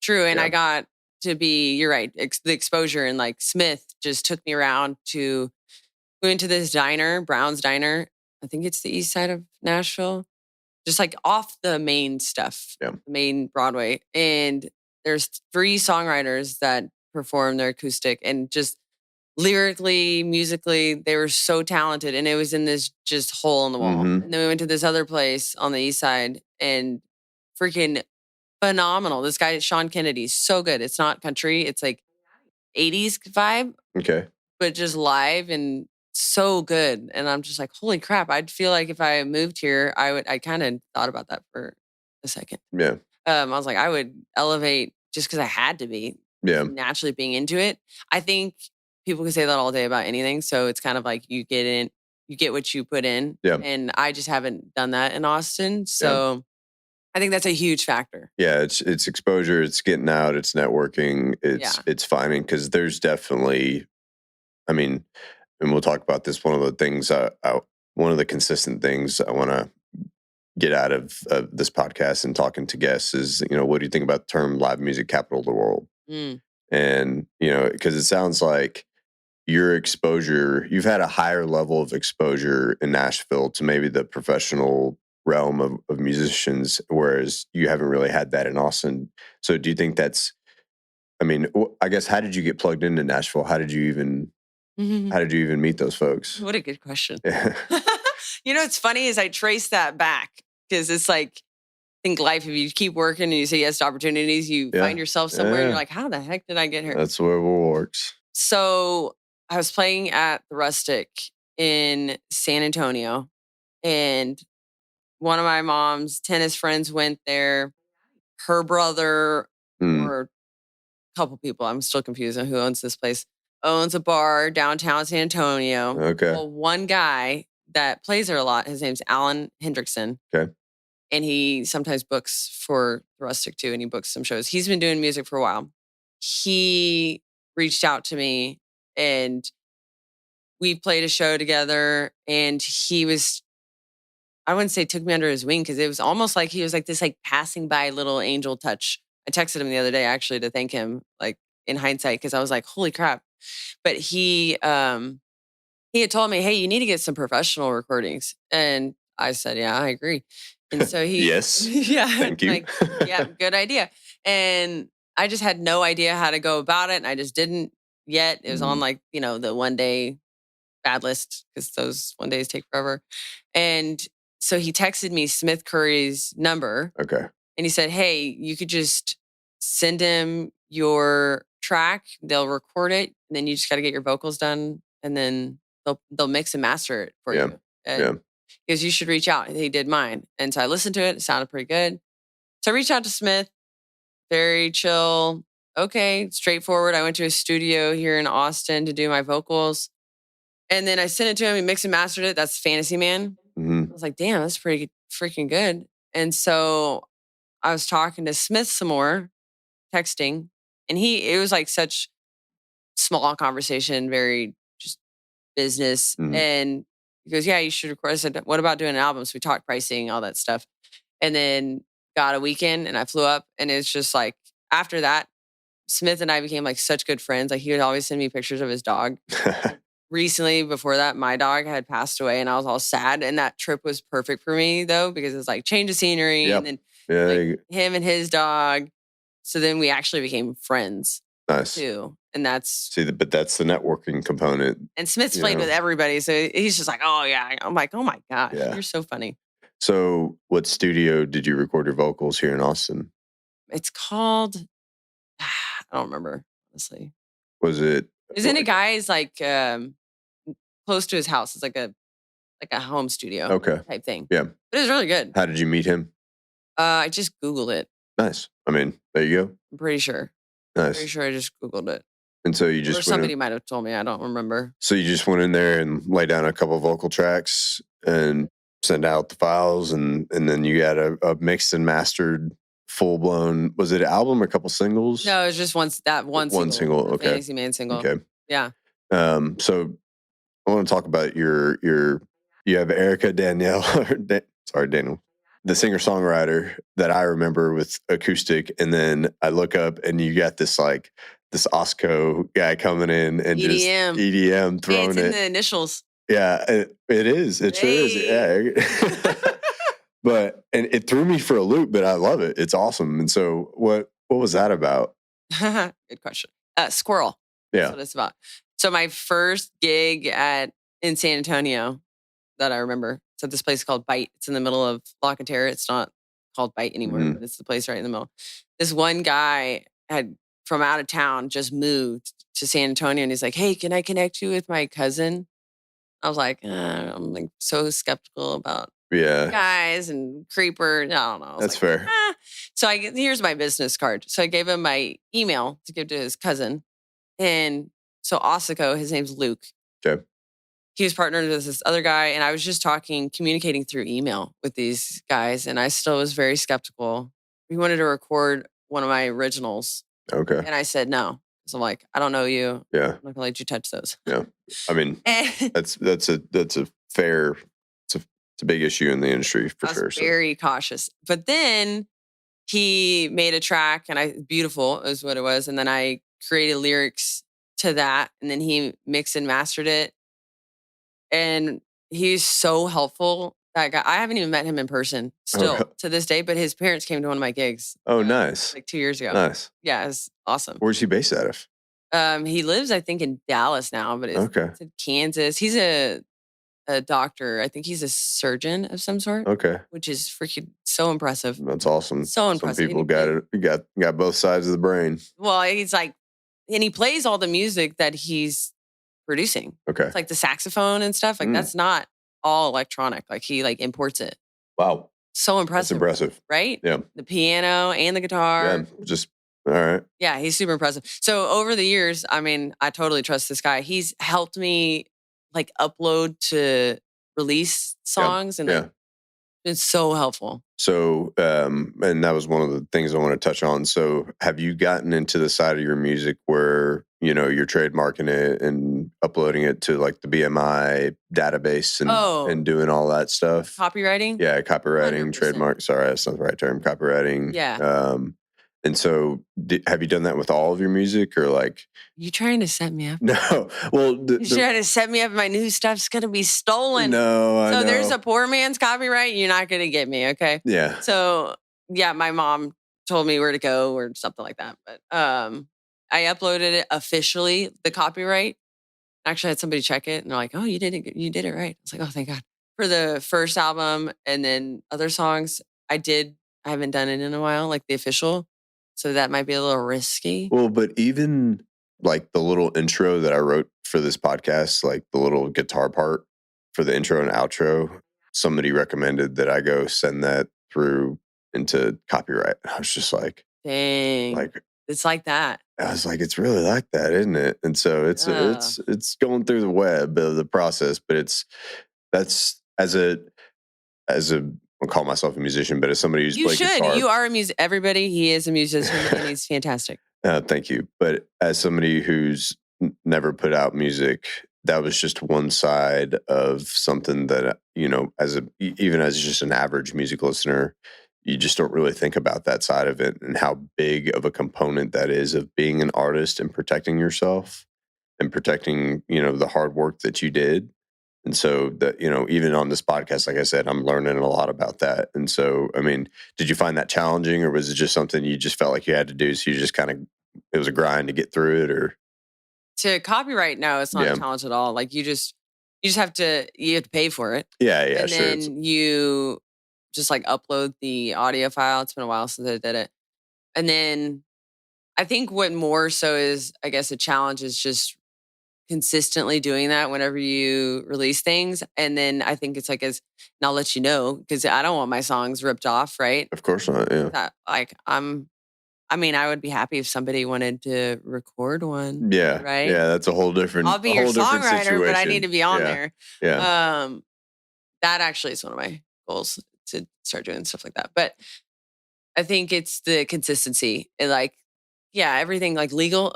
S2: True. And
S1: yeah.
S2: I got to be, you're right, the exposure. And like Smith just took me around we went to this diner, Brown's Diner. I think it's the east side of Nashville, just like off the main stuff, the main Broadway. And there's 3 songwriters that perform their acoustic and just lyrically, musically, they were so talented. And it was in this just hole in the wall.
S1: Mm-hmm.
S2: And then we went to this other place on the east side and freaking phenomenal. This guy, Sean Kennedy, so good. It's not country. It's like 80s vibe.
S1: Okay.
S2: But just live and so good. And I'm just like, holy crap. I'd feel like if I moved here, I kind of thought about that for a second.
S1: Yeah.
S2: I was like, I would elevate just because I had to be.
S1: Yeah.
S2: Naturally being into it. I think people can say that all day about anything. So it's kind of like you get what you put in.
S1: Yeah.
S2: And I just haven't done that in Austin. So I think that's a huge factor.
S1: Yeah, it's exposure, it's getting out, it's networking, it's finding, because there's definitely, I mean, and we'll talk about this. One of the things, one of the consistent things I want to get out of this podcast and talking to guests is, what do you think about the term live music capital of the world? And, because it sounds like your exposure, you've had a higher level of exposure in Nashville to maybe the professional realm of musicians, whereas you haven't really had that in Austin. So do you think that's, I mean, I guess, how did you get plugged into Nashville? How did you even meet those folks?
S2: What a good question.
S1: Yeah.
S2: It's funny is I trace that back because it's like, I think life, if you keep working and you say yes to opportunities, you find yourself somewhere and you're like, how the heck did I get here?
S1: That's where it works.
S2: So I was playing at the Rustic in San Antonio and one of my mom's tennis friends went there. Her brother or a couple people, I'm still confused on who owns this place, owns a bar downtown San Antonio.
S1: Okay.
S2: Well, one guy that plays there a lot, his name's Alan Hendrickson.
S1: Okay.
S2: And he sometimes books for the Rustic too, and he books some shows. He's been doing music for a while. He reached out to me and we played a show together, and he was, I wouldn't say took me under his wing, because it was almost like he was like this like passing by little angel touch. I texted him the other day actually to thank him, like in hindsight, because I was like, holy crap. But he had told me, hey, you need to get some professional recordings. And I said, yeah, I agree. And so he,
S1: yes,
S2: yeah,
S1: thank you.
S2: like, yeah, good idea. And I just had no idea how to go about it. And I just didn't yet. It was on like, the 1 day bad list, because those 1 days take forever. And so he texted me Smith Curry's number.
S1: Okay.
S2: And he said, hey, you could just send him your track. They'll record it. And then you just got to get your vocals done. And then they'll mix and master it for you. And because you should reach out. He did mine. And so I listened to it. It sounded pretty good. So I reached out to Smith. Very chill. Okay, straightforward. I went to a studio here in Austin to do my vocals. And then I sent it to him. He mixed and mastered it. That's Fantasy Man. I was like, damn, that's pretty freaking good. And so I was talking to Smith some more, texting. And it was like such small conversation, very just business. And he goes, yeah, you should record. I said, what about doing an album? So we talked pricing, all that stuff. And then got a weekend and I flew up. And it's just like, after that, Smith and I became like such good friends. Like he would always send me pictures of his dog. Recently, before that, my dog had passed away and I was all sad. And that trip was perfect for me though, because it's like change of scenery and then like, him and his dog. So then we actually became friends.
S1: Nice.
S2: Too. And that's...
S1: but that's the networking component.
S2: And Smith's played with everybody. So he's just like, oh yeah. I'm like, oh my gosh, you're so funny.
S1: So what studio did you record your vocals here in Austin?
S2: It's called... I don't remember, honestly.
S1: Was it...
S2: It's in a guy's like... close to his house. It's like a home studio type thing.
S1: Yeah.
S2: But it was really good.
S1: How did you meet him?
S2: I just Googled it.
S1: Nice. I mean, there you go.
S2: I'm pretty sure.
S1: Nice.
S2: Pretty sure I just Googled it.
S1: And so you just...
S2: Or somebody might have told me. I don't remember.
S1: So you just went in there and laid down a couple of vocal tracks and sent out the files, and then you got a mixed and mastered full-blown... Was it an album or a couple singles?
S2: No, it was just one single.
S1: Okay.
S2: Fantasy Man single.
S1: Okay.
S2: Yeah.
S1: So I want to talk about your you have Erica Danielle, Daniel, the singer-songwriter that I remember with acoustic, and then I look up and you got this Osco guy coming in and
S2: EDM.
S1: just EDM throwing
S2: it's in the initials.
S1: Yeah, it is. It sure is. Yeah. But it threw me for a loop, but I love it. It's awesome. And so what was that about?
S2: Good question. Squirrel.
S1: Yeah.
S2: That's what it's about. So my first gig in San Antonio that I remember, it's at this place called Bite. It's in the middle of La Cantera. It's not called Bite anymore, but it's the place right in the middle. This one guy had from out of town just moved to San Antonio, and he's like, hey, can I connect you with my cousin? I was like, I'm like so skeptical about guys and creeper. I don't know.
S1: That's fair.
S2: So here's my business card. So I gave him my email to give to his cousin. And so Osako, his name's Luke.
S1: Okay.
S2: He was partnered with this other guy, and I was just communicating through email with these guys, and I still was very skeptical. He wanted to record one of my originals. Okay. And I said no. So I'm like, I don't know you.
S1: Yeah.
S2: I'm not gonna let you touch those.
S1: Yeah. I mean, that's a fair, it's a big issue in the industry for sure.
S2: Very cautious. But then he made a track, and beautiful is what it was. And then I created lyrics to that, and then he mixed and mastered it. And he's so helpful. That guy, I haven't even met him in person still to this day, but his parents came to one of my gigs.
S1: Oh, nice.
S2: Like 2 years ago.
S1: Nice.
S2: Yeah, it's awesome.
S1: Where's he based out of?
S2: He lives, I think, in Dallas now, but it's in Kansas. He's a doctor. I think he's a surgeon of some sort. Okay. Which is freaking so impressive.
S1: That's awesome.
S2: So impressive.
S1: Some people got both sides of the brain.
S2: Well, he's like, and he plays all the music that he's producing.
S1: Okay.
S2: It's like the saxophone and stuff. Like that's not all electronic. Like he imports it.
S1: Wow.
S2: So
S1: That's
S2: impressive.
S1: impressive.
S2: Right?
S1: Yeah.
S2: The piano and the guitar.
S1: Yeah. Just, all right.
S2: Yeah, he's super impressive. So over the years, I mean, I totally trust this guy. He's helped me like upload to release songs and like it's so helpful.
S1: So, and that was one of the things I want to touch on. So, have you gotten into the side of your music where, you know, you're trademarking it and uploading it to like the BMI database and doing all that stuff?
S2: Copywriting?
S1: Yeah, copywriting,
S2: 100%.
S1: trademark. Sorry, that's not the right term. Copywriting.
S2: Yeah.
S1: And so, have you done that with all of your music, or like?
S2: You trying to set me up?
S1: No. Well,
S2: you trying to set me up. My new stuff's gonna be stolen.
S1: No, I know.
S2: So there's a poor man's copyright. You're not gonna get me, okay?
S1: Yeah.
S2: So yeah, my mom told me where to go or something like that. But I uploaded it officially, the copyright. Actually, I had somebody check it, and they're like, "Oh, you did it right." I was like, "Oh, thank God." For the first album, and then other songs, I haven't done it in a while, like the official. So that might be a little risky.
S1: Well, but even like the little intro that I wrote for this podcast, like the little guitar part for the intro and outro, somebody recommended that I go send that through into copyright. I was just like,
S2: dang, it's like that.
S1: I was like, it's really like that, isn't it? And so it's going through the web of the process, but that's as a I'll call myself a musician, but as somebody who's played guitar,
S2: you are a musician. Everybody, he is a musician and he's fantastic.
S1: Thank you. But as somebody who's never put out music, that was just one side of something that, you know, even as just an average music listener, you just don't really think about that side of it and how big of a component that is of being an artist and protecting yourself and protecting, you know, the hard work that you did. And so that, you know, even on this podcast, like I said, I'm learning a lot about that. And so, I mean, did you find that challenging, or was it just something you just felt like you had to do? So you just kind of, it was a grind to get through it, or?
S2: To copyright, no, it's not a challenge at all. Like you have to pay for it.
S1: Yeah.
S2: And
S1: sure.
S2: then you just like upload the audio file. It's been a while since I did it. And then I think what more so is, I guess, a challenge is just consistently doing that whenever you release things. And then I think it's like, and I'll let you know, because I don't want my songs ripped off, right?
S1: Of course not, yeah.
S2: I would be happy if somebody wanted to record one.
S1: Yeah,
S2: right?
S1: Yeah, that's a whole different
S2: I'll be your songwriter,
S1: situation.
S2: but I need to be on there.
S1: Yeah.
S2: That actually is one of my goals, to start doing stuff like that. But I think it's the consistency. And like, yeah, everything like legal.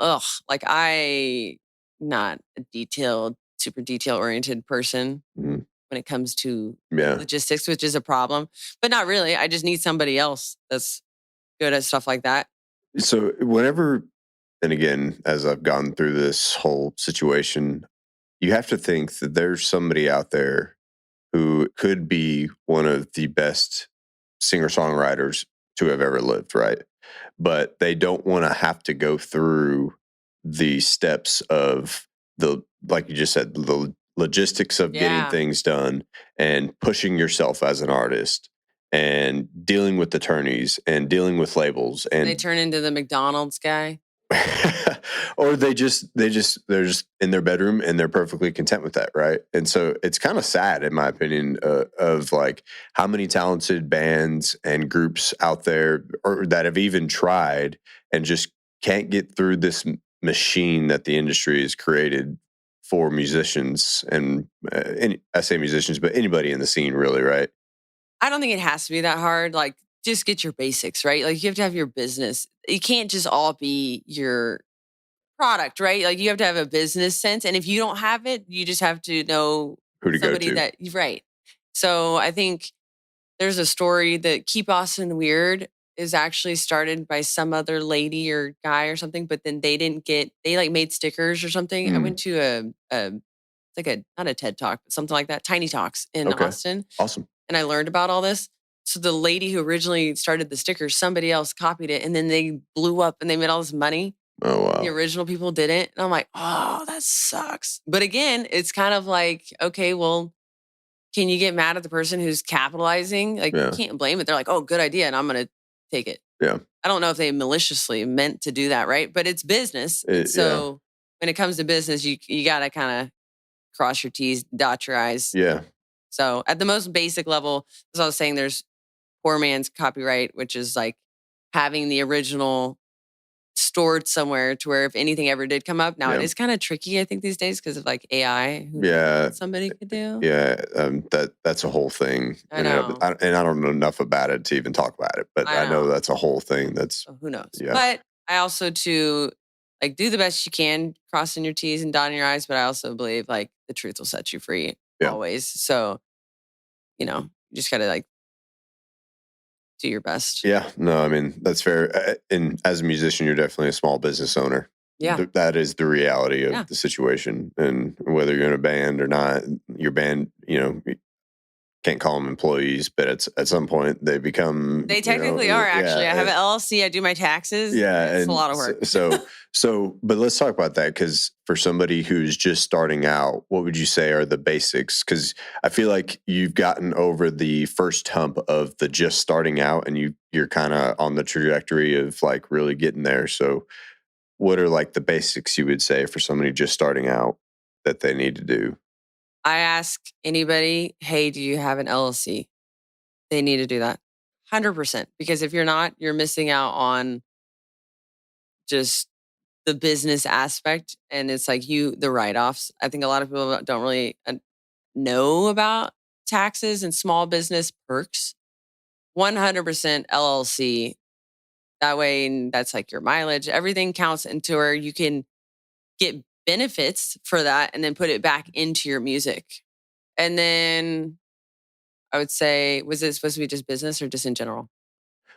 S2: Like I not a super detail oriented person when it comes to logistics, which is a problem, but not really. I just need somebody else that's good at stuff like that.
S1: So whenever, and again, as I've gone through this whole situation, you have to think that there's somebody out there who could be one of the best singer-songwriters to have ever lived, right? But they don't want to have to go through the steps of like you just said, the logistics of getting things done and pushing yourself as an artist and dealing with attorneys and dealing with labels. And
S2: they turn into the McDonald's guy.
S1: Or they're just in their bedroom and they're perfectly content with that, right? And so it's kind of sad, in my opinion, of like how many talented bands and groups out there or that have even tried and just can't get through this machine that the industry has created for musicians. And I say musicians, but anybody in the scene, really, right?
S2: I don't think it has to be that hard. Like, just get your basics, right? Like, you have to have your business. You can't just all be your product, right? Like, you have to have a business sense. And if you don't have it, you just have to know
S1: who to
S2: somebody
S1: go to.
S2: Right. So I think there's a story that Keep Austin Weird is actually started by some other lady or guy or something, but then they like made stickers or something. I went to not a TED Talk, but something like that, Tiny Talks in Austin.
S1: Awesome.
S2: And I learned about all this. So the lady who originally started the stickers, somebody else copied it, and then they blew up and they made all this money.
S1: Oh, wow.
S2: The original people didn't. And I'm like, oh, that sucks. But again, it's kind of like, okay, well, can you get mad at the person who's capitalizing? Like, you can't blame it. They're like, oh, good idea, and I'm going to take it.
S1: Yeah.
S2: I don't know if they maliciously meant to do that, right? But it's business. So when it comes to business, you got to kind of cross your T's, dot your I's.
S1: Yeah.
S2: So at the most basic level, as I was saying, there's poor man's copyright, which is like having the original stored somewhere to where if anything ever did come up. Now it is kind of tricky, I think, these days because of like AI. Who knows what somebody could do?
S1: Yeah, that's a whole thing.
S2: I know,
S1: and I don't know enough about it to even talk about it, but I know that's a whole thing. That's
S2: who knows. But I also too like do the best you can, crossing your T's and dotting your I's. But I also believe like the truth will set you free always. So you just gotta like do your best.
S1: Yeah, no, I mean, that's fair. And as a musician, you're definitely a small business owner.
S2: Yeah.
S1: That is the reality of the situation. And whether you're in a band or not, your band, you can't call them employees, but at some point they become.
S2: They technically are, actually. I have an LLC. I do my taxes.
S1: Yeah.
S2: It's a lot of work.
S1: But let's talk about that, because for somebody who's just starting out, what would you say are the basics? Because I feel like you've gotten over the first hump of the just starting out, and you're kind of on the trajectory of like really getting there. So what are like the basics you would say for somebody just starting out that they need to do?
S2: I ask anybody, hey, do you have an LLC? They need to do that. 100%. Because if you're not, you're missing out on just the business aspect. And it's like the write-offs. I think a lot of people don't really know about taxes and small business perks. 100% LLC. That way, that's like your mileage. Everything counts into where you can get benefits for that and then put it back into your music. And then I would say, was it supposed to be just business or just in general?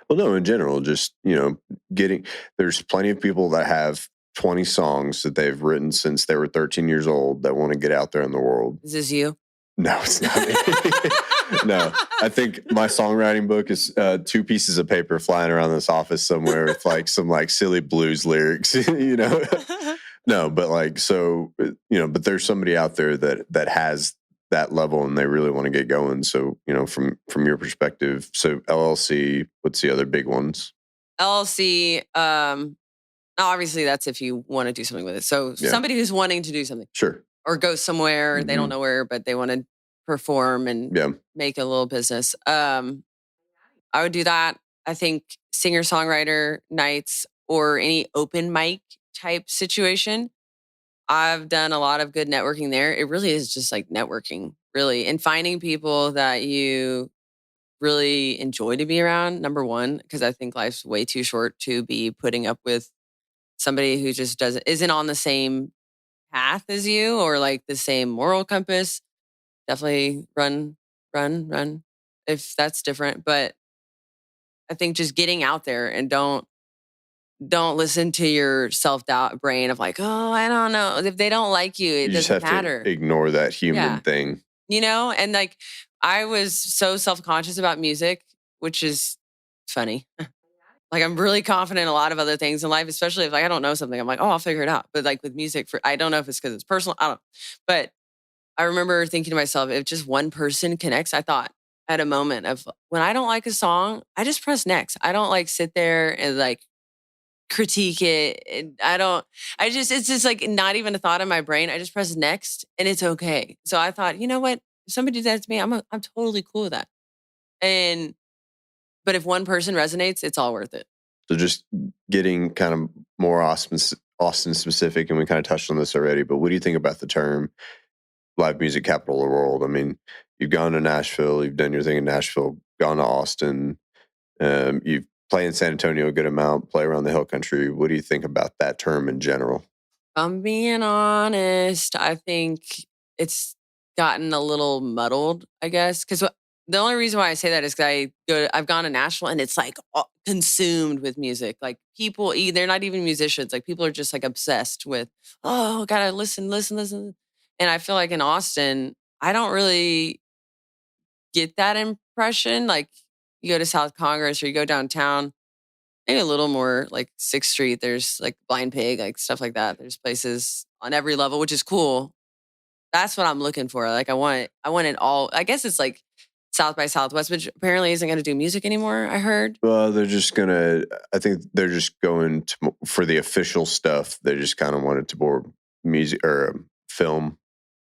S1: Well, no, in general, just, there's plenty of people that have 20 songs that they've written since they were 13 years old that want to get out there in the world.
S2: Is this you?
S1: No, it's not me. No, I think my songwriting book is 2 pieces of paper flying around this office somewhere with like some like silly blues lyrics, No, but like, so, but there's somebody out there that has that level and they really want to get going. So, from your perspective, so LLC, what's the other big ones?
S2: LLC, obviously that's if you want to do something with it. So somebody who's wanting to do something.
S1: Sure.
S2: Or go somewhere, they don't know where, but they want to perform and make a little business. I would do that. I think singer-songwriter nights or any open mic type situation. I've done a lot of good networking there. It really is just like networking, really, and finding people that you really enjoy to be around, number one, because I think life's way too short to be putting up with somebody who just isn't on the same path as you or like the same moral compass. Definitely run if that's different. But I think just getting out there and don't listen to your self-doubt brain of like, oh, I don't know. If they don't like you, it doesn't matter.
S1: To ignore that human thing.
S2: And like I was so self-conscious about music, which is funny. Like I'm really confident in a lot of other things in life, especially if like I don't know something. I'm like, oh, I'll figure it out. But like with music, I don't know if it's because it's personal. I don't know. But I remember thinking to myself, if just one person connects, I thought at a moment of when I don't like a song, I just press next. I don't like sit there and like critique it. It's just like not even a thought in my brain. I just press next and it's okay. So I thought, you know what? If somebody did that to me, I'm totally cool with that. But if one person resonates, it's all worth it.
S1: So just getting kind of more Austin specific, and we kind of touched on this already, but what do you think about the term live music capital of the world? I mean, you've gone to Nashville, you've done your thing in Nashville, gone to Austin, you've played in San Antonio a good amount, play around the Hill Country. What do you think about that term in general?
S2: If I'm being honest, I think it's gotten a little muddled, I guess. Because the only reason why I say that is because I've gone to Nashville and it's like consumed with music. Like people, they're not even musicians. Like people are just like obsessed with, oh, gotta listen. And I feel like in Austin, I don't really get that impression. Like you go to South Congress or you go downtown, maybe a little more like 6th Street. There's like Blind Pig, like stuff like that. There's places on every level, which is cool. That's what I'm looking for. Like I want it all. I guess it's like South by Southwest, which apparently isn't going to do music anymore, I heard.
S1: Well, I think they're just going for the official stuff. They just kind of wanted to more music or film.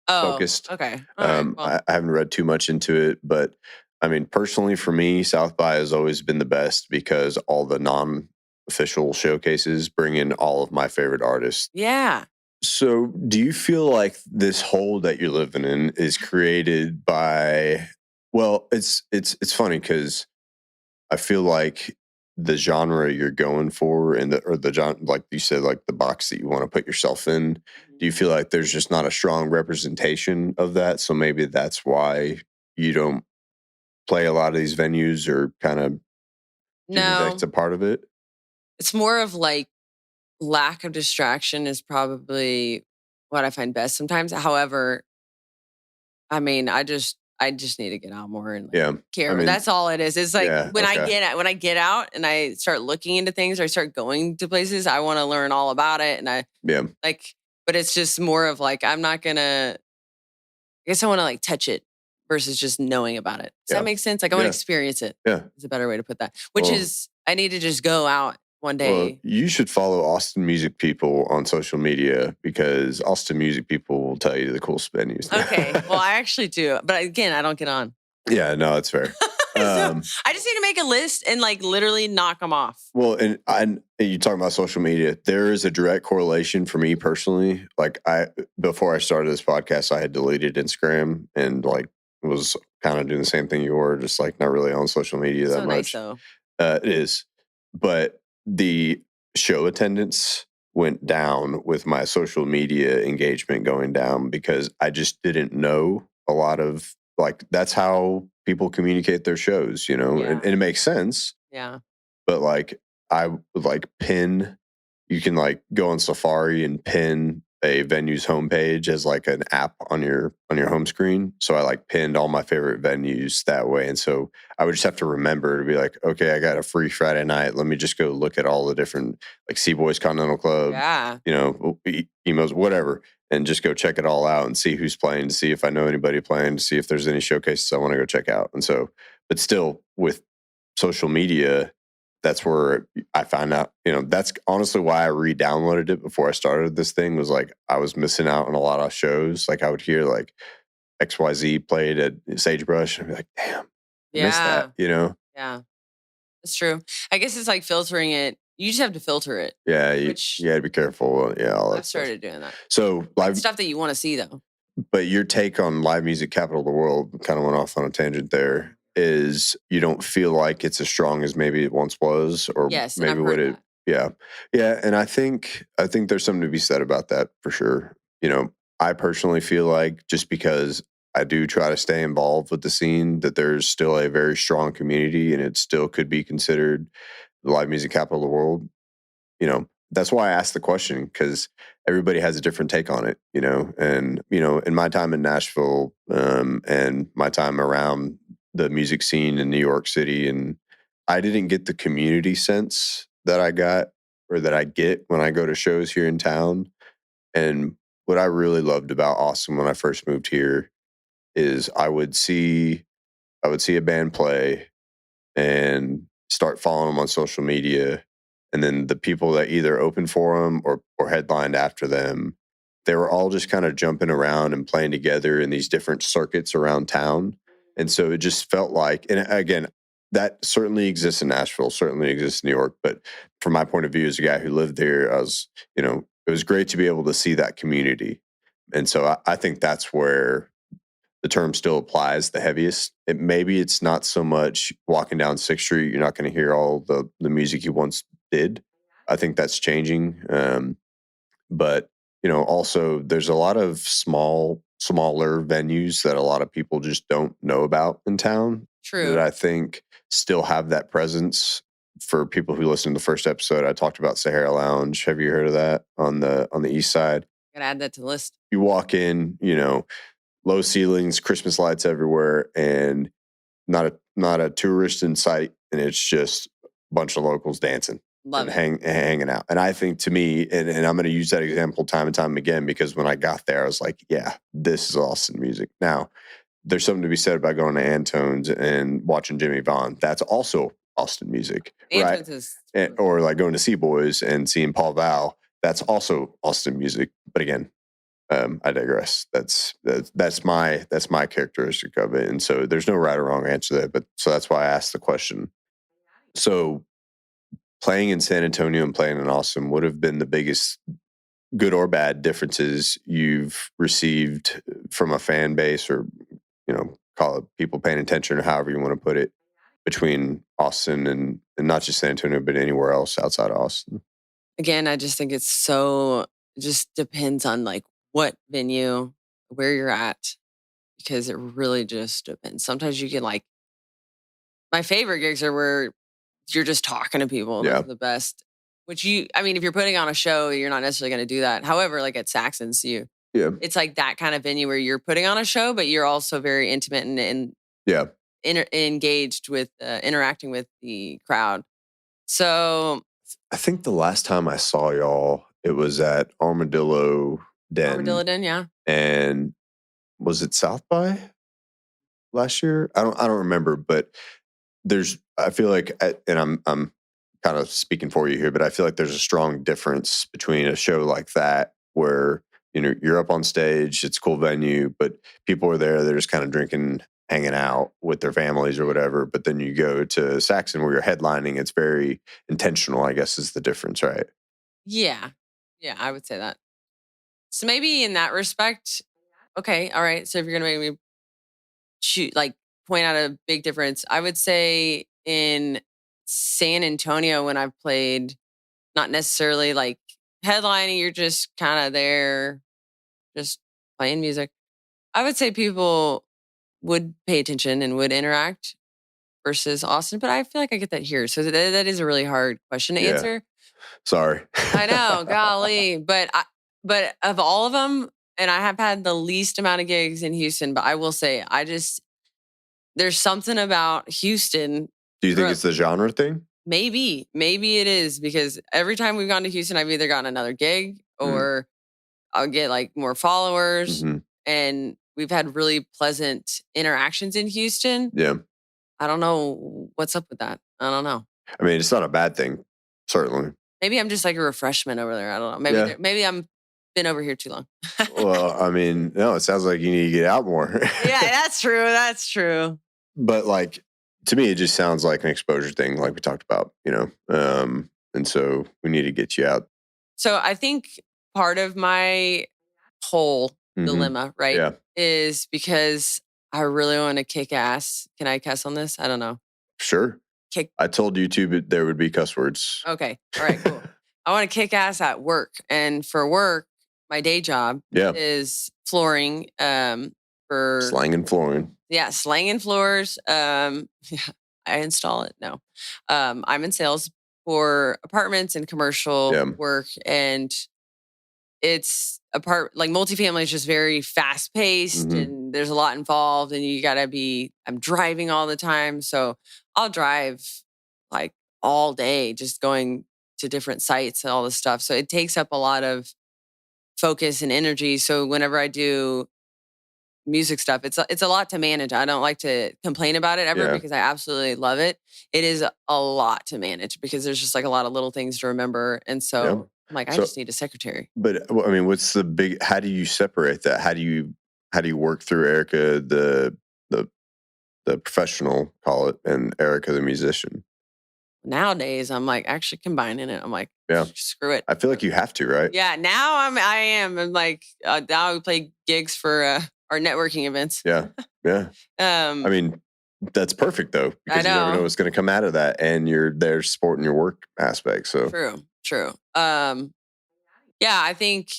S2: Oh,
S1: focused.
S2: okay. All right. Well,
S1: I haven't read too much into it, but I mean, personally, for me, South by has always been the best because all the non-official showcases bring in all of my favorite artists.
S2: yeah.
S1: So, do you feel like this hole that you're living in is created by? Well, it's funny because I feel like the genre you're going for and the genre, like you said, like the box that you want to put yourself in,
S2: Mhm.
S1: do you feel like there's just not a strong representation of that? So maybe that's why you don't play a lot of these venues or kind of do you think that's
S2: No,
S1: a part of it?
S2: it's more of like lack of distraction is probably what I find best sometimes. However, I mean, I just need to get out more and like
S1: Yeah. I
S2: care.
S1: mean,
S2: That's all it is. It's like
S1: yeah, okay.
S2: when I get out and I start looking into things or I start going to places, I want to learn all about it. And I
S1: Yeah.
S2: like, but it's just more of like I'm not gonna. I guess I want to like touch it versus just knowing about it. Does that
S1: Yeah.
S2: make sense? Like I want to
S1: Yeah.
S2: experience it.
S1: Yeah.
S2: Is a better way to put that. Which
S1: Well,
S2: is I need to just go out one
S1: well,
S2: day.
S1: you should follow Austin Music People on social media because Austin Music People will tell you the coolest venues.
S2: Okay. Well, I actually do, but again, I don't get on.
S1: Yeah, no, it's fair.
S2: So I just need to make a list and like literally knock them off.
S1: Well, and you talking about social media, there is a direct correlation for me personally. Like before I started this podcast, I had deleted Instagram and like was kind of doing the same thing you were, just like not really on social media that
S2: So nice
S1: much.
S2: though.
S1: It is, but the show attendance went down with my social media engagement going down because I just didn't know a lot of like that's how people communicate their shows,
S2: Yeah.
S1: and it makes sense,
S2: Yeah.
S1: but like I would like pin you can like go on Safari and pin a venue's homepage as like an app on your home screen. So I like pinned all my favorite venues that way. And so I would just have to remember to be like, okay, I got a free Friday night. Let me just go look at all the different like Sea Boys Continental Club,
S2: Yeah.
S1: emos, whatever, and just go check it all out and see who's playing, to see if I know anybody playing, to see if there's any showcases I want to go check out. And so, but still with social media, that's where I found out, that's honestly why I re-downloaded it before I started this thing was like, I was missing out on a lot of shows. Like I would hear like XYZ played at Sagebrush and I'd be like, damn, I missed
S2: Yeah.
S1: that.
S2: Yeah. That's true. I guess it's like filtering it. You just have to filter it,
S1: Yeah.
S2: which
S1: You got to be careful. Yeah. All that
S2: I've
S1: stuff.
S2: started doing that.
S1: So
S2: It's stuff that you want to see though.
S1: but your take on live music capital of the world kind of went off on a tangent there is you don't feel like it's as strong as maybe it once was or
S2: Yes, and
S1: maybe
S2: I've
S1: what
S2: heard
S1: it
S2: that.
S1: yeah and I think there's something to be said about that for sure. I personally feel like just because I do try to stay involved with the scene that there's still a very strong community and it still could be considered the live music capital of the world. That's why I asked the question because everybody has a different take on it, and in my time in Nashville, and my time around the music scene in New York City, and I didn't get the community sense that I got or that I get when I go to shows here in town. And what I really loved about Austin when I first moved here is I would see a band play and start following them on social media. And then the people that either opened for them or headlined after them, they were all just kind of jumping around and playing together in these different circuits around town. And so it just felt like, and again, that certainly exists in Nashville, certainly exists in New York. But from my point of view as a guy who lived there, it was great to be able to see that community. And so I think that's where the term still applies the heaviest. Maybe it's not so much walking down Sixth Street. You're not going to hear all the music you once did. I think that's changing. But also there's a lot of smaller venues that a lot of people just don't know about in town that
S2: True.
S1: I think still have that presence. For people who listened to the first episode, I talked about Sahara Lounge. Have you heard of that on the east side?
S2: Gotta add that to the list.
S1: You walk in, low ceilings, Christmas lights everywhere, and not a tourist in sight, and it's just a bunch of locals dancing
S2: Love
S1: and
S2: it.
S1: hanging out. And I think to me, and I'm going to use that example time and time again because when I got there, I was like, yeah, this is Austin music. Now, there's something to be said about going to Antone's and watching Jimmy Vaughn. That's also Austin music, right?
S2: Antone's is
S1: Or like going to Sea Boys and seeing Paul Val. That's also Austin music. But again, I digress. That's my characteristic of it, and so there's no right or wrong answer there. But so that's why I asked the question. So playing in San Antonio and playing in Austin would have been the biggest, good or bad, differences you've received from a fan base, or call it people paying attention, or however you want to put it, between Austin and not just San Antonio, but anywhere else outside of Austin.
S2: Again, I just think it's so, it just depends on like what venue, where you're at, because it really just depends. Sometimes you get like, my favorite gigs are where you're just talking to people. Those
S1: Yeah,
S2: are the best. I mean, if you're putting on a show, you're not necessarily going to do that. However, like at Saxon's,
S1: yeah,
S2: it's like that kind of venue where you're putting on a show, but you're also very intimate and
S1: yeah.
S2: engaged with interacting with the crowd. So
S1: I think the last time I saw y'all, it was at Armadillo Den,
S2: Armadillo Den, yeah.
S1: and was it South by last year? I don't remember, but I feel like, and I'm kind of speaking for you here, but I feel like there's a strong difference between a show like that where you're up on stage, it's a cool venue, but people are there, they're just kind of drinking, hanging out with their families or whatever. But then you go to Saxon where you're headlining, it's very intentional, I guess, is the difference, right?
S2: Yeah. Yeah, I would say that. So maybe in that respect, okay, all right. So if you're gonna make me point out a big difference, I would say in San Antonio when I've played, not necessarily like headlining, you're just kind of there, just playing music. I would say people would pay attention and would interact versus Austin, but I feel like I get that here. So that is a really hard question to
S1: Yeah.
S2: answer.
S1: Sorry.
S2: I know, golly, but of all of them, and I have had the least amount of gigs in Houston, but I will say, there's something about Houston.
S1: Do you think it's the genre thing?
S2: Maybe it is, because every time we've gone to Houston, I've either gotten another gig or I'll get like more followers,
S1: Mhm.
S2: and we've had really pleasant interactions in Houston.
S1: Yeah.
S2: I don't know what's up with that. I don't know.
S1: I mean, it's not a bad thing, certainly.
S2: Maybe I'm just like a refreshment over there. I don't know.
S1: Yeah.
S2: Maybe I'm been over here too long.
S1: Well, I mean, no, it sounds like you need to get out more.
S2: Yeah, that's true. That's true.
S1: But like, to me, it just sounds like an exposure thing, like we talked about, and so we need to get you out.
S2: So I think part of my whole
S1: Mhm.
S2: dilemma, right,
S1: Yeah,
S2: is because I really want to kick ass. Can I cuss on this? I don't know.
S1: sure.
S2: Kick.
S1: I told YouTube there would be cuss words.
S2: Okay. All right, cool. I want to kick ass at work. And for work, my day job
S1: Yeah,
S2: is flooring, for
S1: slang and flooring.
S2: yeah, slanging floors. Yeah, I install it. No. I'm in sales for apartments and commercial
S1: Yeah.
S2: work, and it's like multifamily is just very fast paced,
S1: Mhm.
S2: and there's a lot involved, and you gotta be, I'm driving all the time. So I'll drive like all day just going to different sites and all this stuff. So it takes up a lot of focus and energy. So whenever I do music stuff, it's a lot to manage. I don't like to complain about it ever
S1: Yeah.
S2: because I absolutely love it. It is a lot to manage because there's just like a lot of little things to remember. And so
S1: Yeah.
S2: I'm like, I
S1: So-
S2: just need a secretary.
S1: But I mean, what's the big? How do you separate that? How do you work through Erica, the professional, call it, and Erica, the musician?
S2: Nowadays, I'm like actually combining it. I'm like,
S1: Yeah.
S2: screw it.
S1: I feel like you have to, right?
S2: Yeah, now I am. I'm like, now we play gigs for our networking events.
S1: Yeah. Yeah. I mean, that's perfect though, because you never know what's going to come out of that, and you're there supporting your work aspect. So
S2: True. Yeah, I think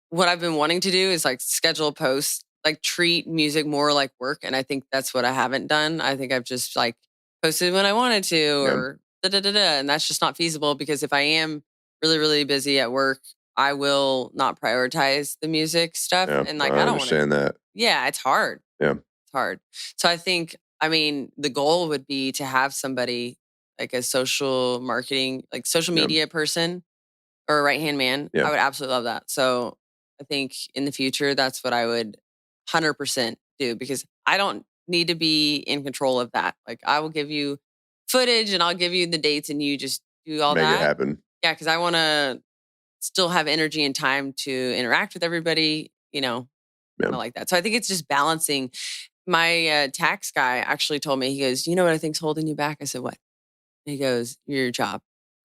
S2: what I've been wanting to do is like schedule posts, like treat music more like work. And I think that's what I haven't done. I think I've just like posted when I wanted to, or da da da da. And that's just not feasible because if I am really, really busy at work, I will not prioritize the music stuff.
S1: yeah,
S2: And like,
S1: I
S2: I don't want to.
S1: understand that.
S2: Yeah, it's hard.
S1: Yeah.
S2: It's hard. So I think, I mean, the goal would be to have somebody like a social marketing, like social
S1: Yeah.
S2: media person or a right-hand man.
S1: Yeah.
S2: I would absolutely love that. So I think in the future, that's what I would 100% do because I don't need to be in control of that. Like I will give you footage and I'll give you the dates and you just do all
S1: Make
S2: that.
S1: it happen.
S2: Yeah, because I want to still have energy and time to interact with everybody, kind
S1: Yeah.
S2: of like that. So I think it's just balancing. My tax guy actually told me, he goes, you know what I think's holding you back? I said, what? And he goes, your job.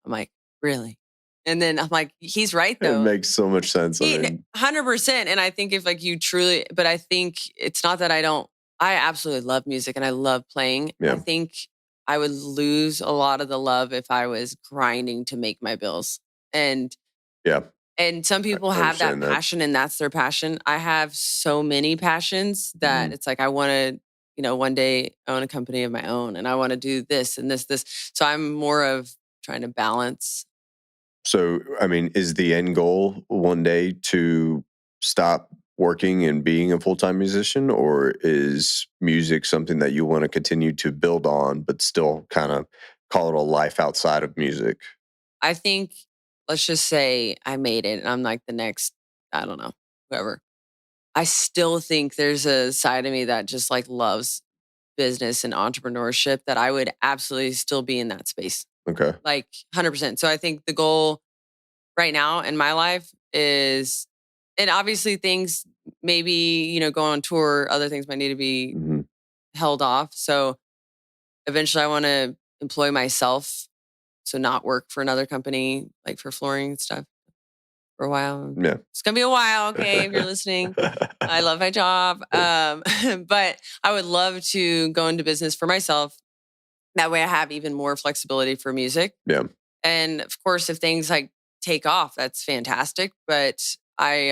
S2: I'm like, really? And then I'm like, he's right
S1: It
S2: though.
S1: makes so much sense. I
S2: He
S1: mean,
S2: 100%. And I think if like you truly, but I think it's not that I absolutely love music and I love playing. I
S1: yeah,
S2: think I would lose a lot of the love if I was grinding to make my bills. And
S1: yeah,
S2: some people
S1: I
S2: have that
S1: understand that.
S2: passion and that's their passion. I have so many passions that
S1: Mhm.
S2: it's like I want to, one day own a company of my own and I want to do this and this. So I'm more of trying to balance.
S1: So, I mean, is the end goal one day to stop working and being a full time musician, or is music something that you want to continue to build on, but still kind of call it a life outside of music?
S2: I think, let's just say I made it and I'm like the next, I don't know, whoever. I still think there's a side of me that just like loves business and entrepreneurship that I would absolutely still be in that space,
S1: Okay.
S2: like 100%. So I think the goal right now in my life is, and obviously things maybe, go on tour, other things might need to be
S1: Hmm.
S2: held off. So eventually I want to employ myself. So not work for another company, like for flooring and stuff for a while.
S1: Yeah.
S2: It's gonna be a while, okay, if you're listening. I love my job. But I would love to go into business for myself. That way I have even more flexibility for music.
S1: Yeah.
S2: And of course, if things like take off, that's fantastic. But I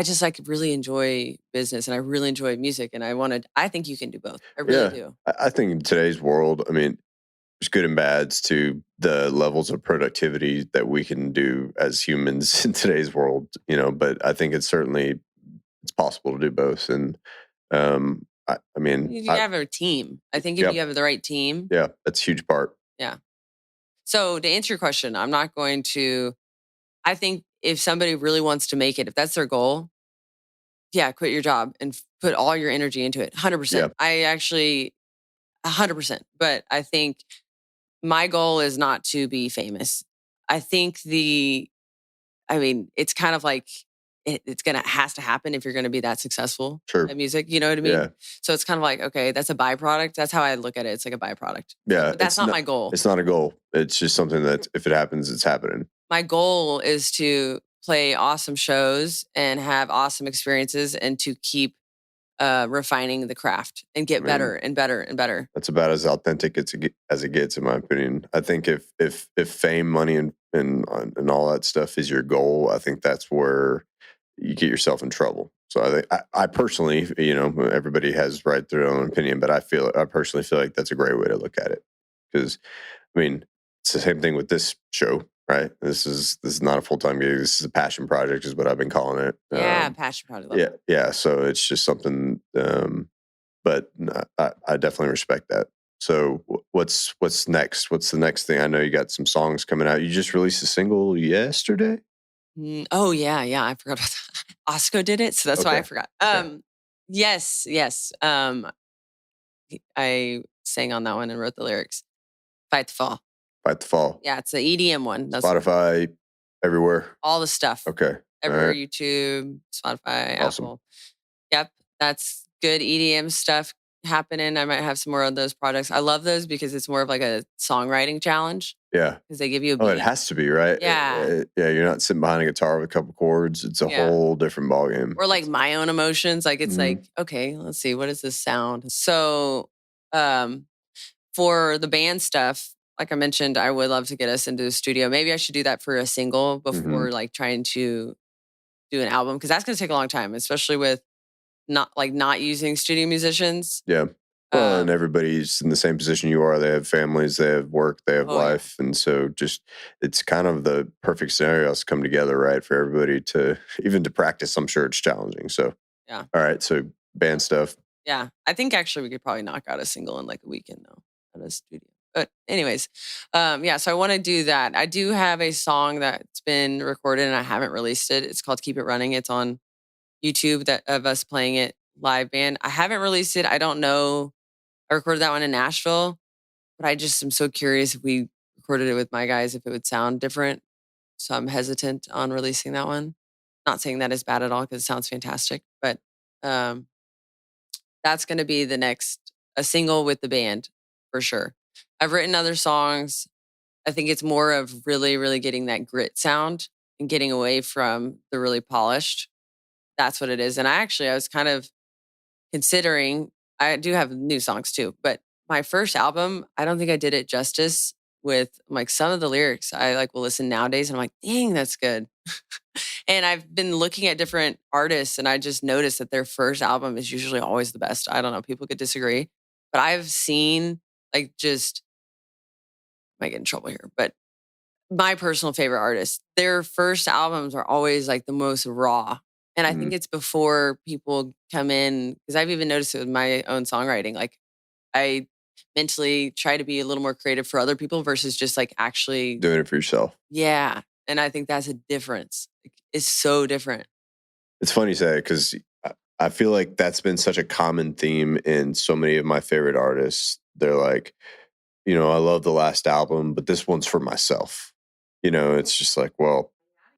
S2: just like really enjoy business and I really enjoy music. And I think you can do both. I really
S1: Yeah.
S2: do.
S1: I think in today's world, I mean, there's good and bads to the levels of productivity that we can do as humans in today's world, but I think it's possible to do both. And I mean,
S2: You have a team. I think if
S1: yeah,
S2: you have the right team,
S1: yeah, that's a huge part.
S2: yeah. So to answer your question, I'm not going to, I think if somebody really wants to make it, if that's their goal, yeah, quit your job and put all your energy into it.
S1: Yeah,
S2: 100%. I actually, 100%. But I think my goal is not to be famous. I think it's kind of like has to happen if you're going to be that successful
S1: sure.
S2: at music. You know what I mean?
S1: Yeah,
S2: So it's kind of like, okay, that's a byproduct. That's how I look at it. It's like a byproduct. So,
S1: yeah.
S2: but that's not my goal.
S1: It's not a goal. It's just something that if it happens, it's happening.
S2: My goal is to play awesome shows and have awesome experiences and to keep refining the craft and
S1: I
S2: get better
S1: mean,
S2: and better and better.
S1: that's about as authentic as it gets, in my opinion. I think if fame, money, and all that stuff is your goal, I think that's where you get yourself in trouble. So I think I personally, everybody has right their own opinion, but I personally feel like that's a great way to look at it because I mean it's the same thing with this show, right? This is not a full time gig. This is a passion project, is what I've been calling it.
S2: Yeah, passion probably love
S1: Yeah,
S2: it.
S1: yeah. So it's just something. But no, I definitely respect that. So what's next? What's the next thing? I know you got some songs coming out. You just released a single yesterday.
S2: Oh yeah, yeah. I forgot about that. Osco did it, so that's why I
S1: Okay.
S2: forgot.
S1: Okay.
S2: Yes, yes. I sang on that one and wrote the lyrics. Fight the Fall.
S1: Fight the Fall.
S2: Yeah, it's the EDM one. That's
S1: Spotify, everywhere.
S2: all the stuff.
S1: Okay. All
S2: Everywhere,
S1: right.
S2: YouTube, Spotify,
S1: Awesome.
S2: Apple. Yep, that's good EDM stuff happening. I might have some more of those products. I love those because it's more of like a songwriting challenge
S1: Yeah.
S2: because they give you a
S1: Oh, it
S2: beat.
S1: has to be, right?
S2: Yeah.
S1: Yeah, you're not sitting behind a guitar with a couple chords. It's a
S2: Yeah.
S1: whole different ballgame.
S2: Or like my own emotions. Like it's
S1: Mhm.
S2: like, okay, let's see, what does this sound? So um for the band stuff, like I mentioned, I would love to get us into the studio. Maybe I should do that for a single
S1: Mhm.
S2: before like trying to do an album because that's gonna take a long time, especially with not using studio musicians.
S1: Yeah. Well, and
S2: Um,
S1: everybody's in the same position you are. They have families, they have work, they have
S2: oh yeah.
S1: life. And so just it's kind of the perfect scenarios come together, right? For everybody to even to practice, I'm sure it's challenging. So
S2: Yeah.
S1: all right. So band stuff.
S2: Yeah. I think actually we could probably knock out a single in like a weekend though at a studio. But anyways, yeah, so I want to do that. I do have a song that's been recorded and I haven't released it. It's called Keep It Running. It's on YouTube that of us playing it live band. I haven't released it. I don't know. I recorded that one in Nashville, but I just am so curious if we recorded it with my guys, if it would sound different. So I'm hesitant on releasing that one. Not saying that is bad at all because it sounds fantastic, but um, that's going to be the next a single with the band for sure. I've written other songs. I think it's more of really, really getting that grit sound and getting away from the really polished. That's what it is. And I was kind of considering, I do have new songs too, but my first album, I don't think I did it justice with like some of the lyrics. I like will listen nowadays and I'm like, dang, that's good. And I've been looking at different artists and I just noticed that their first album is usually always the best. I don't know, people could disagree, but I've seen like just, I might get in trouble here, but my personal favorite artists, their first albums are always like the most raw. And I think
S1: Mm.
S2: it's before people come in, because I've even noticed it with my own songwriting. Like I mentally try to be a little more creative for other people versus just like actually,
S1: Doing it for yourself.
S2: yeah. And I think that's a difference. It's so different.
S1: It's funny you say it because I feel like that's been such a common theme in so many of my favorite artists. They're like, I love the last album, but this one's for myself. It's just like, well,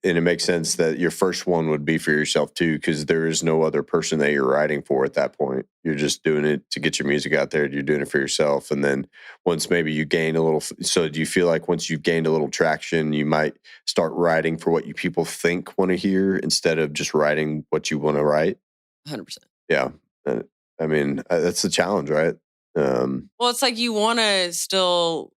S1: and it makes sense that your first one would be for yourself too, because there is no other person that you're writing for at that point. You're just doing it to get your music out there. You're doing it for yourself. And then once maybe you gain a little, so do you feel like once you've gained a little traction, you might start writing for what you people think want to hear instead of just writing what you want to write?
S2: 100%.
S1: Yeah. I mean, that's the challenge, right?
S2: Well, it's like you want to still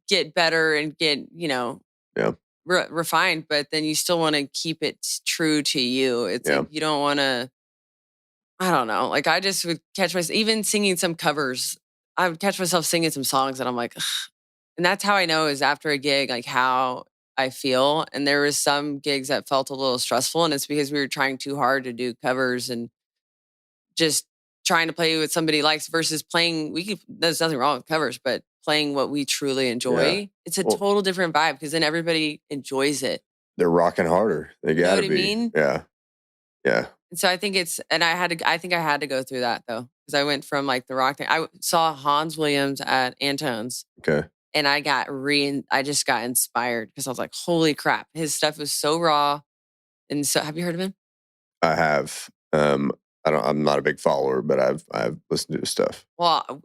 S2: get better and get,
S1: Yeah.
S2: refined, but then you still want to keep it true to you. It's
S1: Yeah.
S2: like you don't want to, I don't know. Like I just would catch myself even singing some covers. I would catch myself singing some songs and I'm like, ugh. And that's how I know is after a gig, like how I feel. And there was some gigs that felt a little stressful and it's because we were trying too hard to do covers and just trying to play what somebody likes versus playing. There's nothing wrong with covers, but playing what we truly
S1: Yeah.
S2: enjoy, it's a
S1: Well,
S2: total different vibe because then everybody enjoys it.
S1: they're rocking harder. They
S2: You know
S1: gotta
S2: what I
S1: be.
S2: mean?
S1: Yeah. Yeah.
S2: And so I think I think I had to go through that though, because I went from like the rock thing. I saw Hans Williams at Antone's
S1: Okay.
S2: and I just got inspired because I was like, holy crap, his stuff was so raw. And so, have you heard of him?
S1: I have. I'm not a big follower, but I've listened to his stuff.
S2: Well,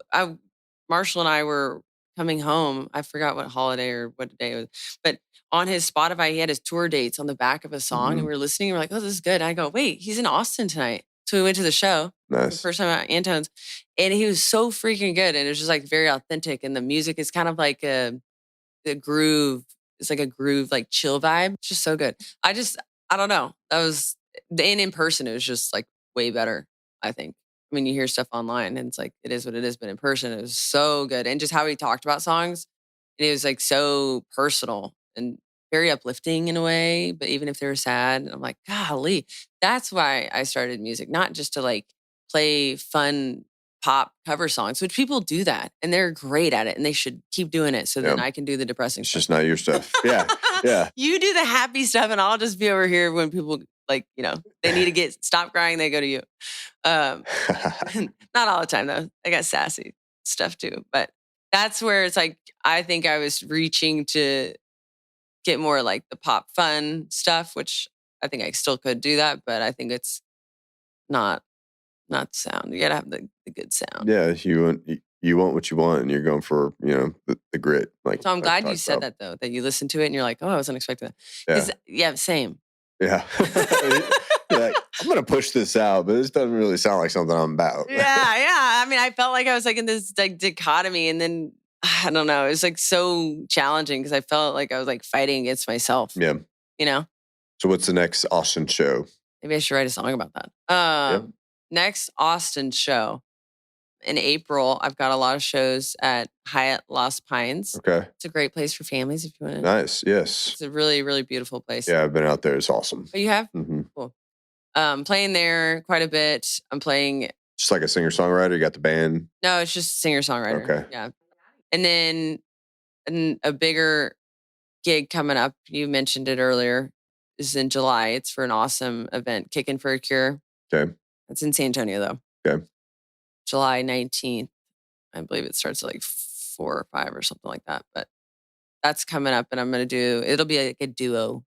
S2: Marshall and I were coming home. I forgot what holiday or what day it was, but on his Spotify, he had his tour dates on the back of a song, and
S1: Mhm.
S2: we were listening. And we're like, "Oh, this is good." And I go, "Wait, he's in Austin tonight." So we went to the show. The
S1: Nice.
S2: first time at Antone's, and he was so freaking good, and it was just like very authentic. And the music is kind of like the groove. It's like a groove, like chill vibe. It's just so good. I don't know. That was in person. It was just like way better. I think. I mean, you hear stuff online, and it's like it is what it is. But in person, it was so good, and just how he talked about songs, and it was like so personal and very uplifting in a way. But even if they were sad, I'm like, golly, that's why I started music, not just to like play fun pop cover songs, which people do that and they're great at it and they should keep doing it. So then
S1: Yeah.
S2: I can do the depressing
S1: It's
S2: stuff.
S1: just not your stuff. Yeah. Yeah.
S2: You do the happy stuff and I'll just be over here when people like, they need to stop crying, they go to you. Um, not all the time though. I got sassy stuff too, but that's where it's like, I think I was reaching to get more like the pop fun stuff, which I think I still could do that, but I think it's not sound. You gotta have the good sound.
S1: Yeah. You want what you want, and you're going for the grit. Like
S2: So I'm
S1: I've
S2: glad you
S1: talked
S2: said
S1: about.
S2: that though, that you listened to it and you're like, oh, I wasn't expecting that.
S1: Yeah.
S2: Because yeah, same.
S1: Yeah. You're like, I'm gonna push this out, but this doesn't really sound like something I'm about.
S2: Yeah. I mean, I felt like I was like in this like dichotomy, and then I don't know, it was like so challenging because I felt like I was like fighting against myself.
S1: Yeah.
S2: You know,
S1: So what's the next Austin show?
S2: maybe I should write a song about that.
S1: Yeah.
S2: Next Austin show in April. I've got a lot of shows at Hyatt Lost Pines.
S1: Okay.
S2: It's a great place for families if you want to.
S1: Nice. Yes.
S2: It's a really, really beautiful place.
S1: Yeah, I've been out there. It's awesome.
S2: Oh, you have?
S1: Mm-hmm.
S2: Cool. Playing there quite a bit. I'm playing.
S1: Just like a singer-songwriter. You got the band.
S2: No, it's just singer-songwriter.
S1: Okay.
S2: Yeah. And then a bigger gig coming up. You mentioned it earlier. Is in July. It's for an awesome event, Kicking for a Cure.
S1: Okay.
S2: It's in San Antonio though.
S1: Okay.
S2: July 19th. I believe it starts at like 4 or 5 or something like that. But that's coming up, and I'm going to do, it'll be like a duo.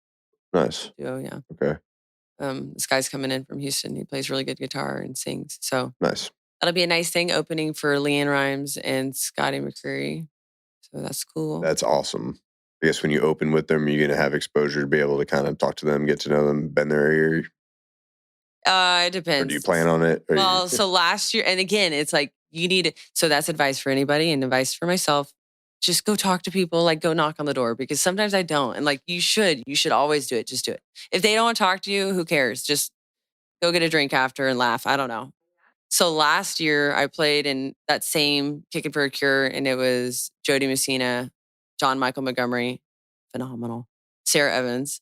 S1: Nice.
S2: Duo, yeah.
S1: Okay.
S2: This guy's coming in from Houston. He plays really good guitar and sings. So
S1: Nice.
S2: that'll be a nice thing, opening for Leanne Rimes and Scotty McCreery. So that's cool.
S1: That's awesome. I guess when you open with them, you're going to have exposure to be able to kind of talk to them, get to know them, bend their ear.
S2: It depends.
S1: Or do you plan on it?
S2: Well, so last year, and again, it's like you need, so that's advice for anybody and advice for myself. Just go talk to people, like go knock on the door, because sometimes I don't. And like you should always do it. Just do it. If they don't want to talk to you, who cares? Just go get a drink after and laugh. I don't know. So last year I played in that same Kicking for a Cure, and it was Jody Messina, John Michael Montgomery, phenomenal, Sarah Evans,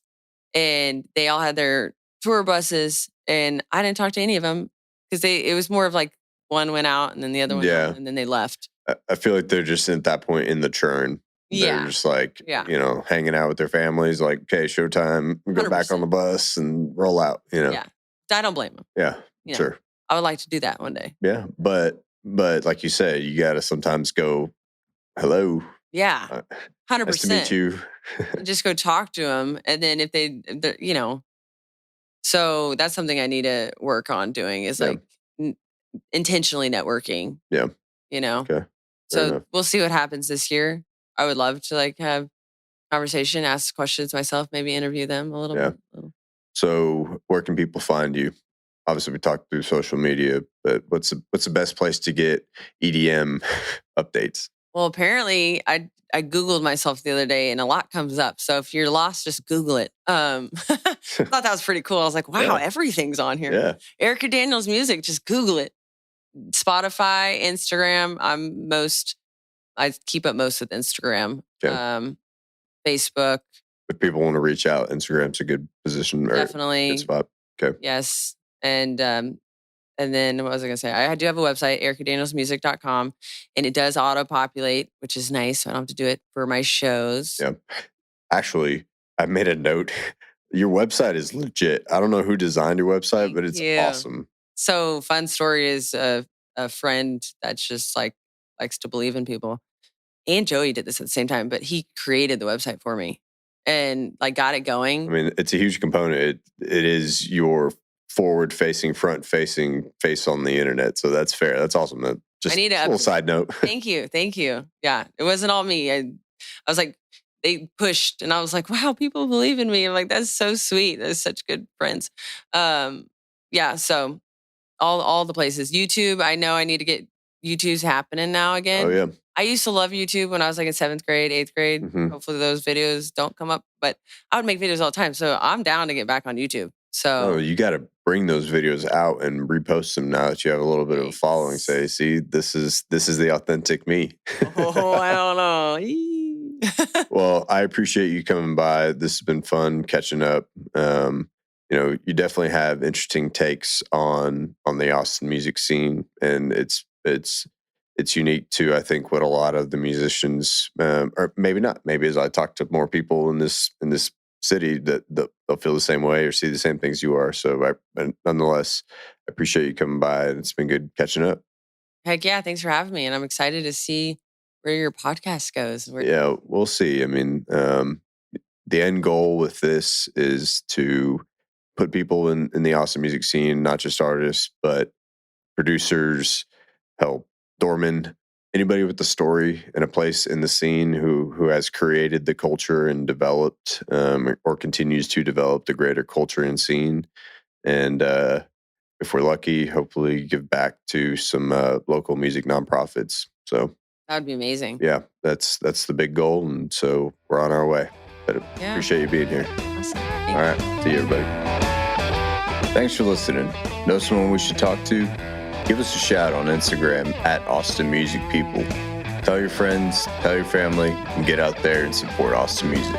S2: and they all had their tour buses, and I didn't talk to any of them because it was more of like one went out and then the other one went, and then they left.
S1: I feel like they're just at that point in the churn. They're just like, hanging out with their families, like, okay, showtime, go 100%. Back on the bus and roll out,
S2: Yeah. I don't blame them.
S1: Yeah, sure.
S2: I would like to do that one day.
S1: Yeah, but like you said, you got to sometimes go, hello.
S2: Yeah, 100%.
S1: Nice to meet you.
S2: Just go talk to them. And then if they're, so that's something I need to work on doing is like intentionally networking.
S1: Yeah.
S2: Okay. So we'll see what happens this year. I would love to like have conversation, ask questions myself, maybe interview them a little bit.
S1: So where can people find you? Obviously, we talked through social media, but what's the best place to get EDM updates?
S2: Well, apparently, I Googled myself the other day, and a lot comes up. So if you're lost, just Google it. I thought that was pretty cool. I was like, wow, everything's on here.
S1: Yeah.
S2: Erica Daniels music, just Google it. Spotify, Instagram. I keep up most with Instagram.
S1: Okay.
S2: Facebook.
S1: If people want to reach out, Instagram's a good position.
S2: Definitely.
S1: Good spot. Okay.
S2: Yes. And then what was I going to say? I do have a website, ericadanielsmusic.com, and it does auto-populate, which is nice. So I don't have to do it for my shows.
S1: Yeah. Actually, I made a note. Your website is legit. I don't know who designed your website, but it's awesome.
S2: So fun story is a friend that's just like likes to believe in people. And Joey did this at the same time, but he created the website for me and like got it going.
S1: I mean, it's a huge component. It is your forward-facing, front-facing face on the internet. So that's fair. That's awesome. Just a little side note.
S2: Thank you. Yeah, it wasn't all me. I was like, they pushed, and I was like, wow, people believe in me. I'm like, that's so sweet. That's such good friends. Yeah. So all the places. YouTube. I know I need to get YouTube's happening now again.
S1: Oh yeah.
S2: I used to love YouTube when I was like in 7th grade, 8th grade.
S1: Mm-hmm.
S2: Hopefully those videos don't come up, but I would make videos all the time. So I'm down to get back on YouTube. So
S1: you got to bring those videos out and repost them now that you have a little bit of a following. Say, see, this is the authentic me.
S2: Oh, I don't know.
S1: Well, I appreciate you coming by. This has been fun catching up. You definitely have interesting takes on the Austin music scene, and it's unique to, I think, what a lot of the musicians, or maybe not. Maybe as I talk to more people in this city, that they'll feel the same way or see the same things you are. So, nonetheless, I appreciate you coming by, and it's been good catching up.
S2: Heck yeah! Thanks for having me, and I'm excited to see where your podcast goes.
S1: Yeah, we'll see. I mean, the end goal with this is to put people in the Austin music scene, not just artists, but producers, help doormen, anybody with a story and a place in the scene who has created the culture and developed or continues to develop the greater culture and scene. And if we're lucky, hopefully give back to some local music nonprofits. So
S2: that would be amazing.
S1: Yeah, that's the big goal. And so we're on our way. But appreciate you being here.
S2: Awesome.
S1: All right. See you, everybody. Thanks for listening. Know someone we should talk to? Give us a shout on Instagram at Austin Music People. Tell your friends, tell your family, and get out there and support Austin music.